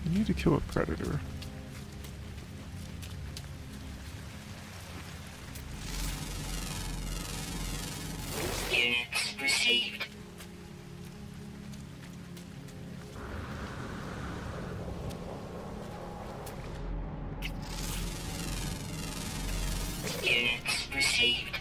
You need to kill a predator. Units received. Units received.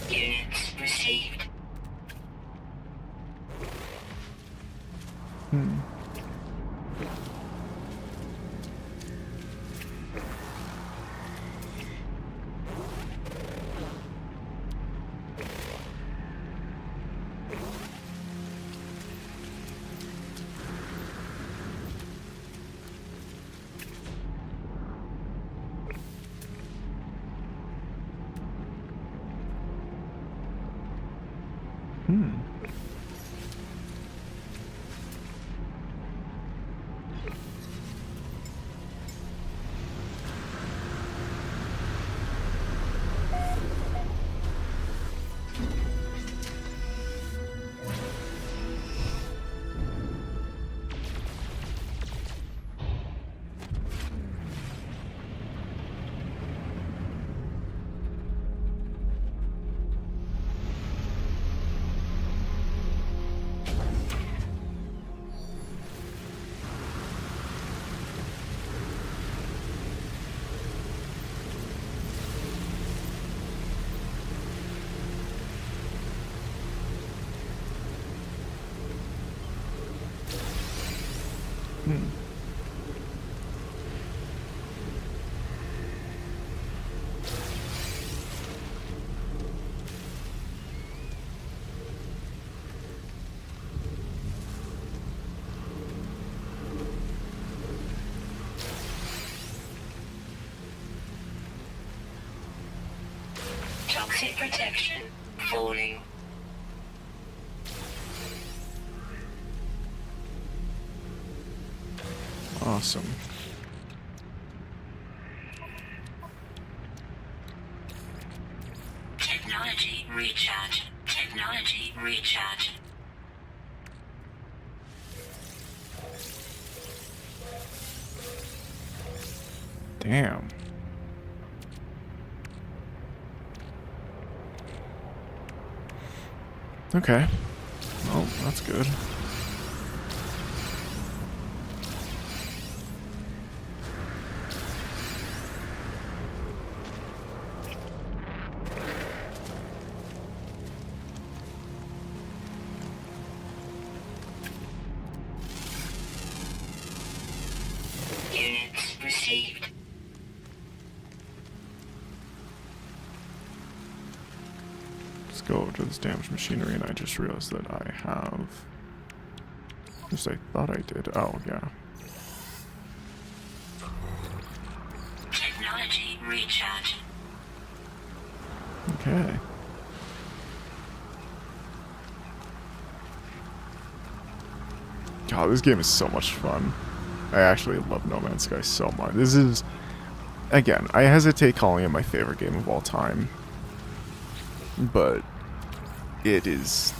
Units received. Toxic protection falling. Awesome. Technology recharge. Technology recharge. Damn. Okay. Well, that's good. Units received. Let's go over to this damaged machinery, and I just realized that I have... At least I thought I did. Oh, yeah. Technology recharge. Okay. God, this game is so much fun. I actually love No Man's Sky so much. This is... Again, I hesitate calling it my favorite game of all time. But... it is...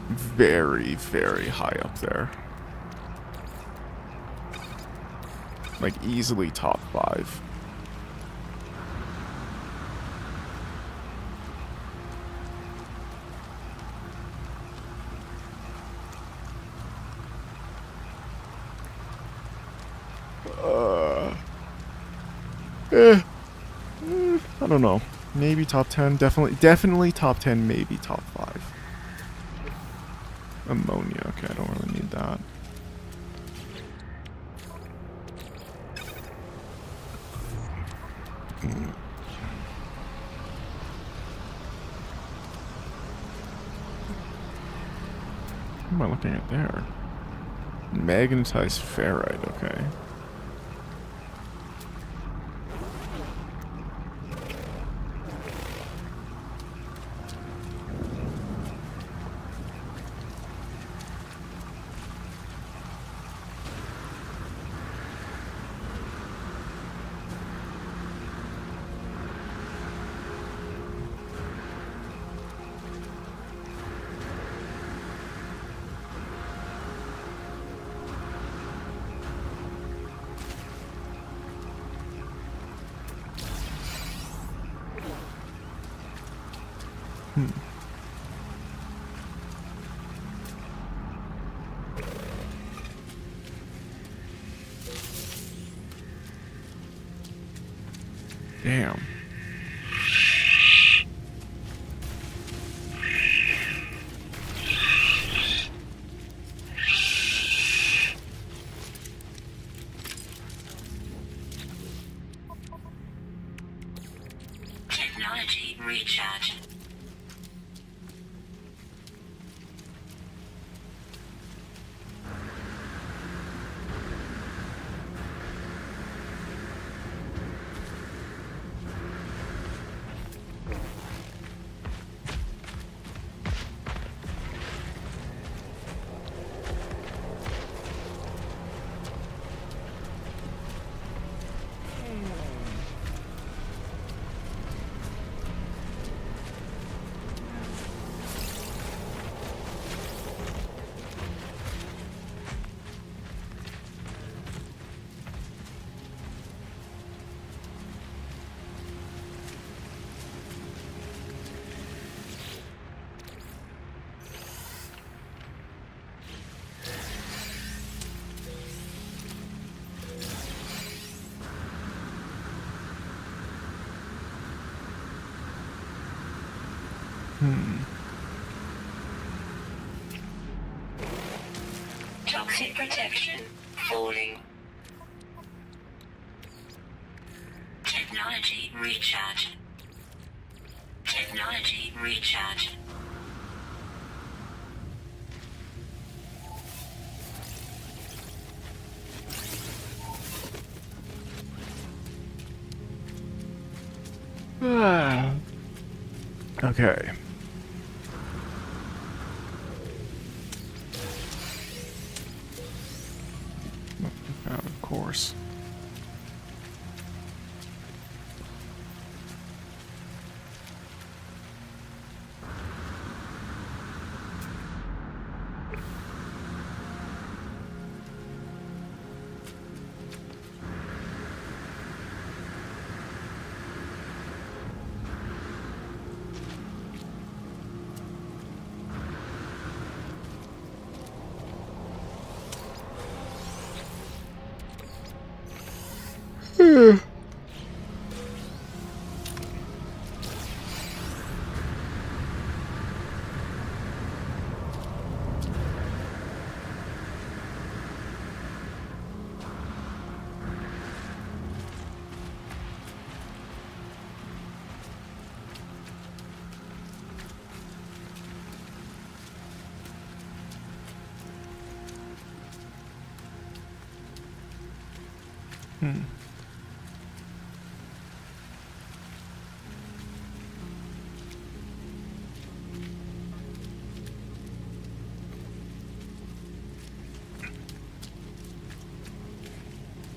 very, very high up there. Like, easily top 5. I don't know. Maybe top 10. Definitely top 10. Maybe top 5. Ammonia. Okay, I don't really need that. What am I looking at there? Magnetized ferrite. Okay. Damn. Technology recharge. Toxic protection falling. Technology recharge. Technology recharge. Okay. Of course.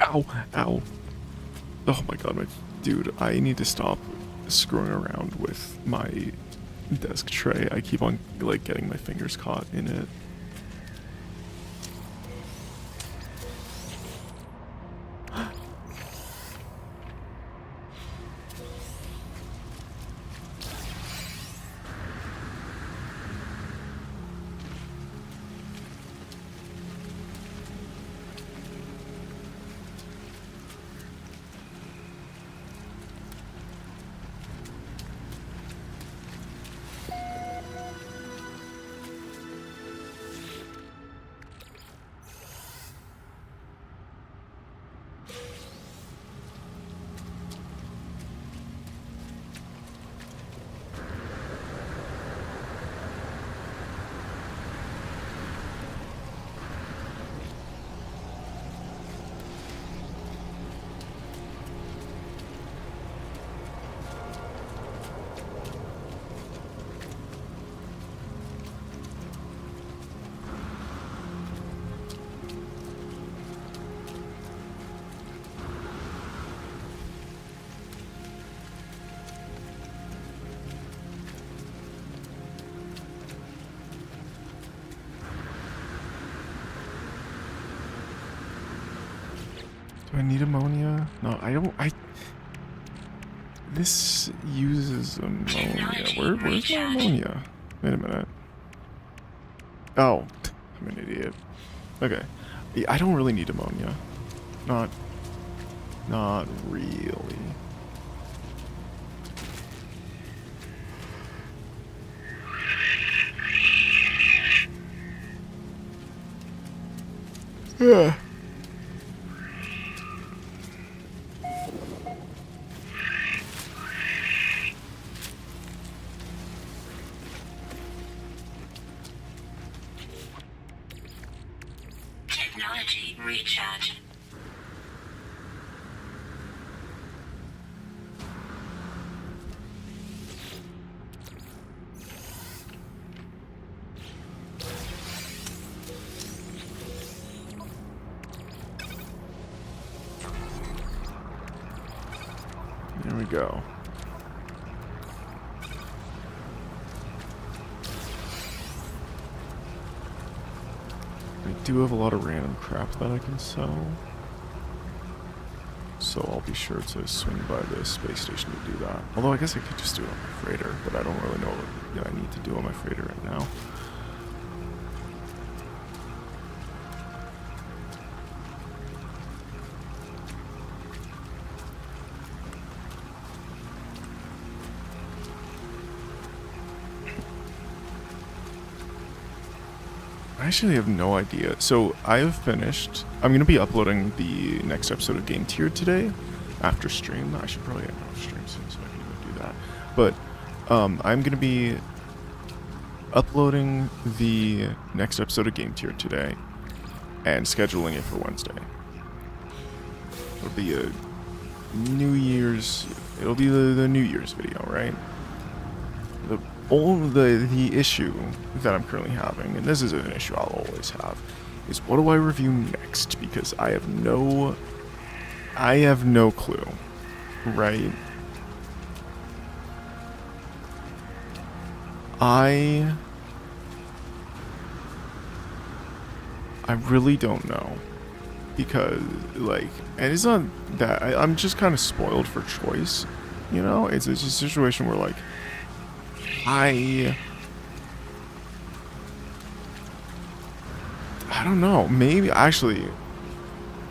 Ow, ow. Oh my god, my dude, I need to stop screwing around with my desk tray. I keep on like getting my fingers caught in it. Do I need ammonia? No, I don't. This uses ammonia. Where's my ammonia? Wait a minute. Oh, I'm an idiot. Okay. Yeah, I don't really need ammonia. Not really. Yeah. Technology recharge. There we go. I do have a lot of random crap that I can sell. So I'll be sure to swing by the space station to do that. Although I guess I could just do it on my freighter, but I don't really know what I need to do on my freighter right now. I actually have no idea. So I have finished. I'm going to be uploading the next episode of Game Tier today after stream. I should probably end off stream soon so I can even do that. But I'm going to be uploading the next episode of Game Tier today and scheduling it for Wednesday. It'll be a New Year's. It'll be the New Year's video, right? the issue that I'm currently having, and this is an issue I'll always have, is what do I review next? Because I have no clue, right? I really don't know, because like, and it's not that I'm just kind of spoiled for choice, you know. It's a situation where like I don't know. Maybe actually,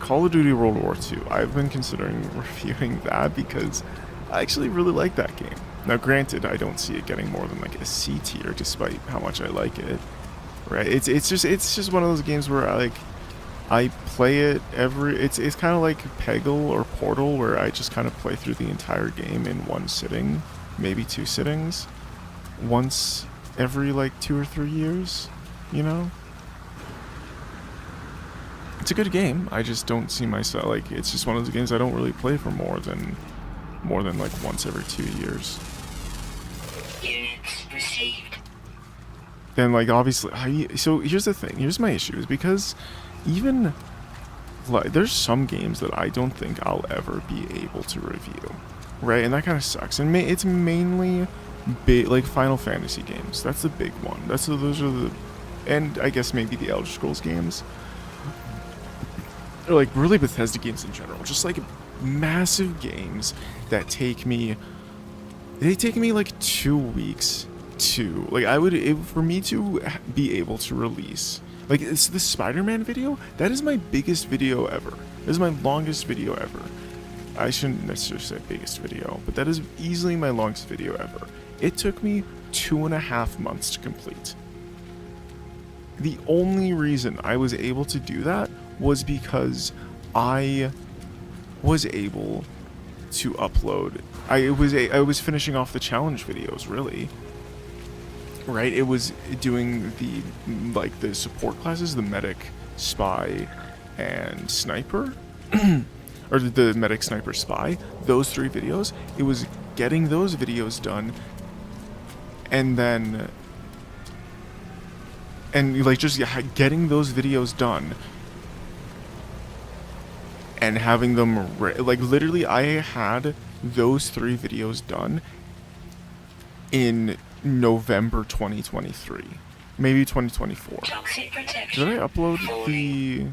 Call of Duty World War II. I've been considering reviewing that because I actually really like that game. Now, granted, I don't see it getting more than like a C tier, despite how much I like it. Right? It's just one of those games where I play it it's kind of like Peggle or Portal, where I just kind of play through the entire game in one sitting, maybe 2 sittings, once every like 2 or 3 years, you know? It's a good game. I just don't see myself, like, it's just one of those games I don't really play for more than like once every 2 years. Units received. Then like obviously so here's the thing, here's my issue, is because even like there's some games that I don't think I'll ever be able to review, right? And that kind of sucks. And it's mainly big, like Final Fantasy games. That's the big one. Those are the, and I guess maybe the Elder Scrolls games, or like really Bethesda games in general, just like massive games that take me like 2 weeks to, like, for me to be able to release, like, it's the Spider-Man video, that is my biggest video ever. This is my longest video ever. I shouldn't necessarily say biggest video, but that is easily my longest video ever. It took me 2.5 months to complete. The only reason I was able to do that was because I was able to upload. I was finishing off the challenge videos, really. Right? It was doing the support classes, the medic, spy, and sniper, or the medic, sniper, spy. Those 3 videos. It was getting those videos done, and then, like, just getting those videos done, and having them like, literally, I had those 3 videos done in November 2023, maybe 2024. Toxic protection. Did I upload the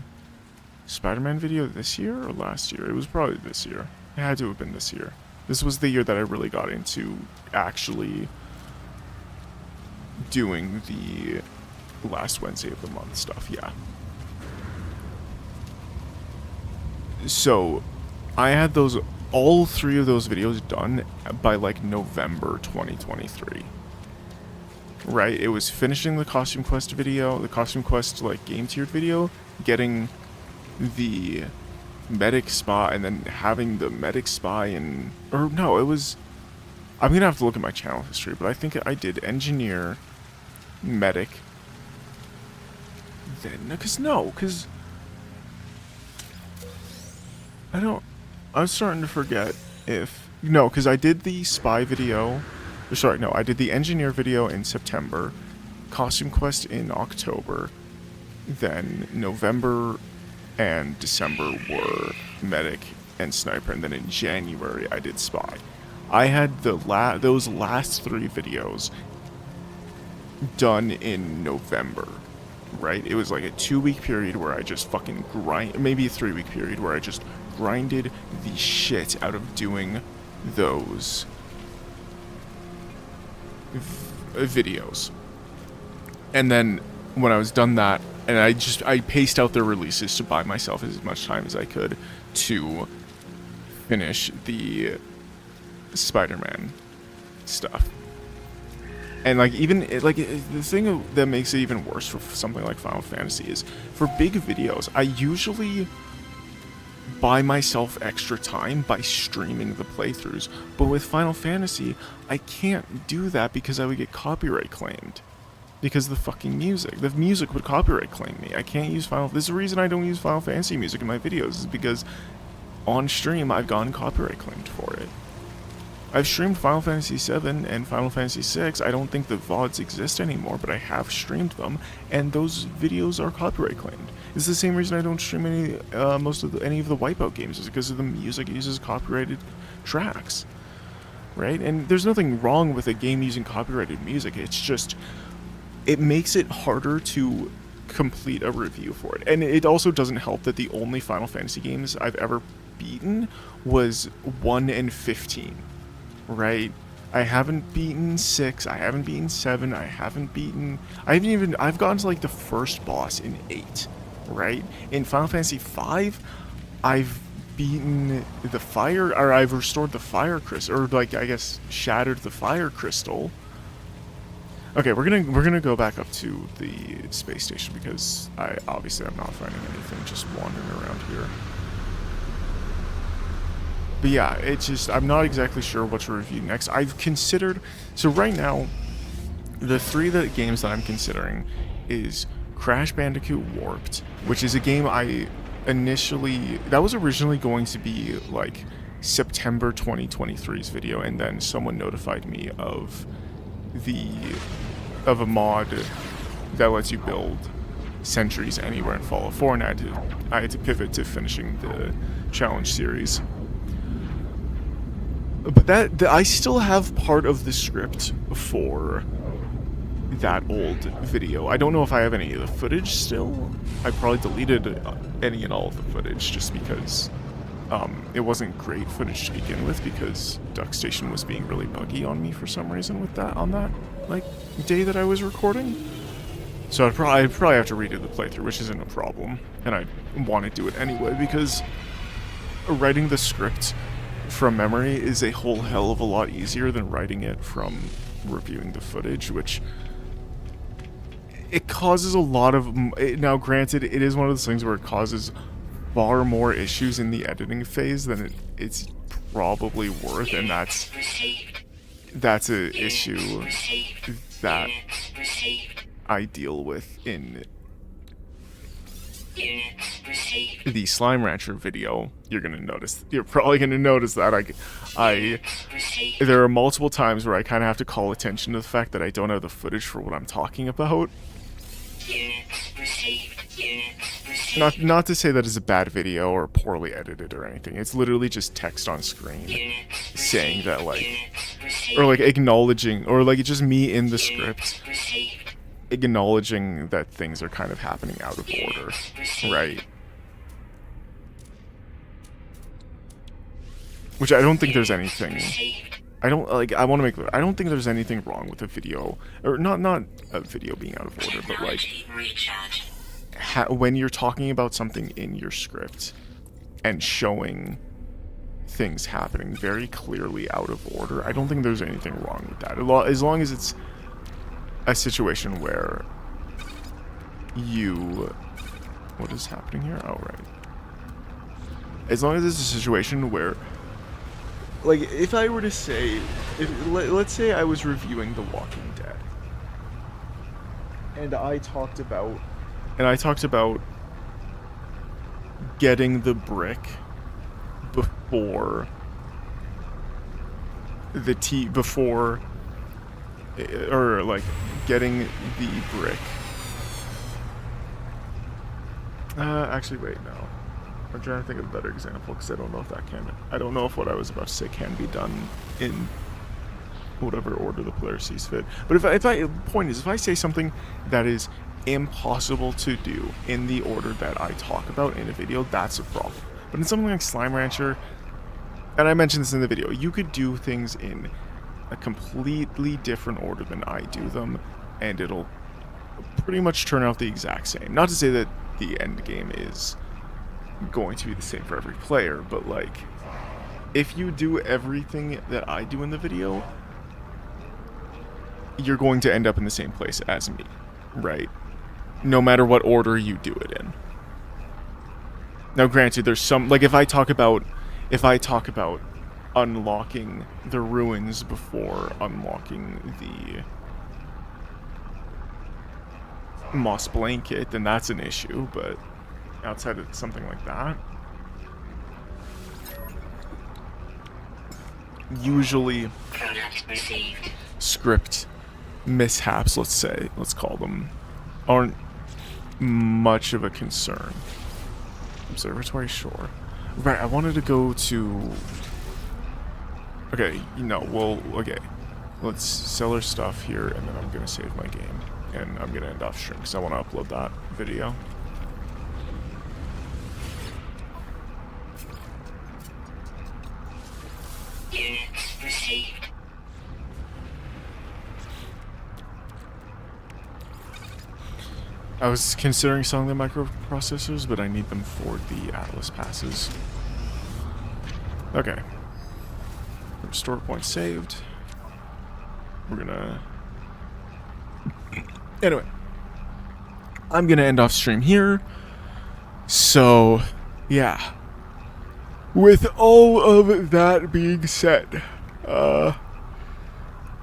Spider-Man video this year or last year? It was probably this year. It had to have been this year. This was the year that I really got into actually doing the last Wednesday of the month stuff, yeah. So, I had all 3 of those videos done by like November 2023. Right? It was finishing the Costume Quest video, the Costume Quest like game tiered video, getting the medic spy, and then having the medic spy I'm gonna have to look at my channel history, but I think I did engineer, medic, then, because I'm starting to forget because I did the spy video, I did the engineer video in September, Costume Quest in October, then November and December were medic and sniper, and then in January I did spy. I had those last 3 videos done in November, right? It was like a 2-week period where I just fucking maybe a 3-week period where I just grinded the shit out of doing those videos. And then when I was done that, and I paced out the releases to buy myself as much time as I could to finish the Spider-Man stuff. And like, the thing that makes it even worse for something like Final Fantasy is, for big videos, I usually buy myself extra time by streaming the playthroughs, but with Final Fantasy, I can't do that because I would get copyright claimed. Because the fucking music. The music would copyright claim me. I can't use This is the reason I don't use Final Fantasy music in my videos, is because on stream I've gotten copyright claimed for it. I've streamed Final Fantasy VII and Final Fantasy VI. I don't think the VoDs exist anymore, but I have streamed them, and those videos are copyright claimed. It's the same reason I don't stream any any of the Wipeout games, is because of the music uses copyrighted tracks, right? And there's nothing wrong with a game using copyrighted music. It's just it makes it harder to complete a review for it, and it also doesn't help that the only Final Fantasy games I've ever beaten was 1 and 15. Right? I haven't beaten 6, I haven't beaten 7, I've gotten to like the first boss in 8, right? In Final Fantasy 5, I've beaten the fire, or I've restored the fire crystal, or like, I guess, shattered the fire crystal. Okay, we're gonna go back up to the space station, because I'm not finding anything just wandering around here. But yeah, it's just, I'm not exactly sure what to review next. I've considered, so right now, the 3 games that I'm considering is Crash Bandicoot Warped, which is a game that was originally going to be like September 2023's video, and then someone notified me of a mod that lets you build sentries anywhere in Fallout 4, and I had to pivot to finishing the challenge series. But I still have part of the script for that old video. I don't know if I have any of the footage still. I probably deleted any and all of the footage just because it wasn't great footage to begin with, because DuckStation was being really buggy on me for some reason with that on that like day that I was recording. So I'd probably have to redo the playthrough, which isn't a problem, and I want to do it anyway because writing the script from memory is a whole hell of a lot easier than writing it from reviewing the footage, which it causes a lot of... Now, granted, it is one of those things where it causes far more issues in the editing phase than it's probably worth, and that's an issue that I deal with in the Slime Rancher video. You're probably gonna notice that there are multiple times where I kind of have to call attention to the fact that I don't have the footage for what I'm talking about. Not to say that it's a bad video or poorly edited or anything. It's literally just text on screen saying that, like, or like acknowledging, or like it's just me in the script acknowledging that things are kind of happening out of order, right? Which I don't think there's anything. I want to make clear, I don't think there's anything wrong with a video, or not a video being out of order, but like when you're talking about something in your script and showing things happening very clearly out of order, I don't think there's anything wrong with that. As long as it's a situation where what is happening here? Oh, right. As long as it's a situation where, like, if I were to say, let's say I was reviewing The Walking Dead, and I talked about getting the brick before or like getting the brick. Actually, wait, no. I'm trying to think of a better example, because I don't know if what I was about to say can be done in whatever order the player sees fit. But if I say something that is impossible to do in the order that I talk about in a video, that's a problem. But in something like Slime Rancher, and I mentioned this in the video, you could do things in a completely different order than I do them, and it'll pretty much turn out the exact same. Not to say that the end game is going to be the same for every player, but like, if you do everything that I do in the video, you're going to end up in the same place as me, right? No matter what order you do it in. Now, granted, there's some, like, if I talk about unlocking the ruins before unlocking the moss blanket, then that's an issue, but outside of something like that, usually Product received. script mishaps, let's call them, aren't much of a concern. Observatory Shore. Right, I wanted to go to... Okay, okay. Let's sell our stuff here, and then I'm gonna save my game. And I'm gonna end off stream, because I want to upload that video. Units received. I was considering selling the microprocessors, but I need them for the Atlas passes. Okay. Restore point saved. We're gonna... Anyway. I'm gonna end off stream here. So, yeah. With all of that being said,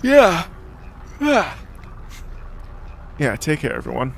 yeah. Yeah, take care, everyone.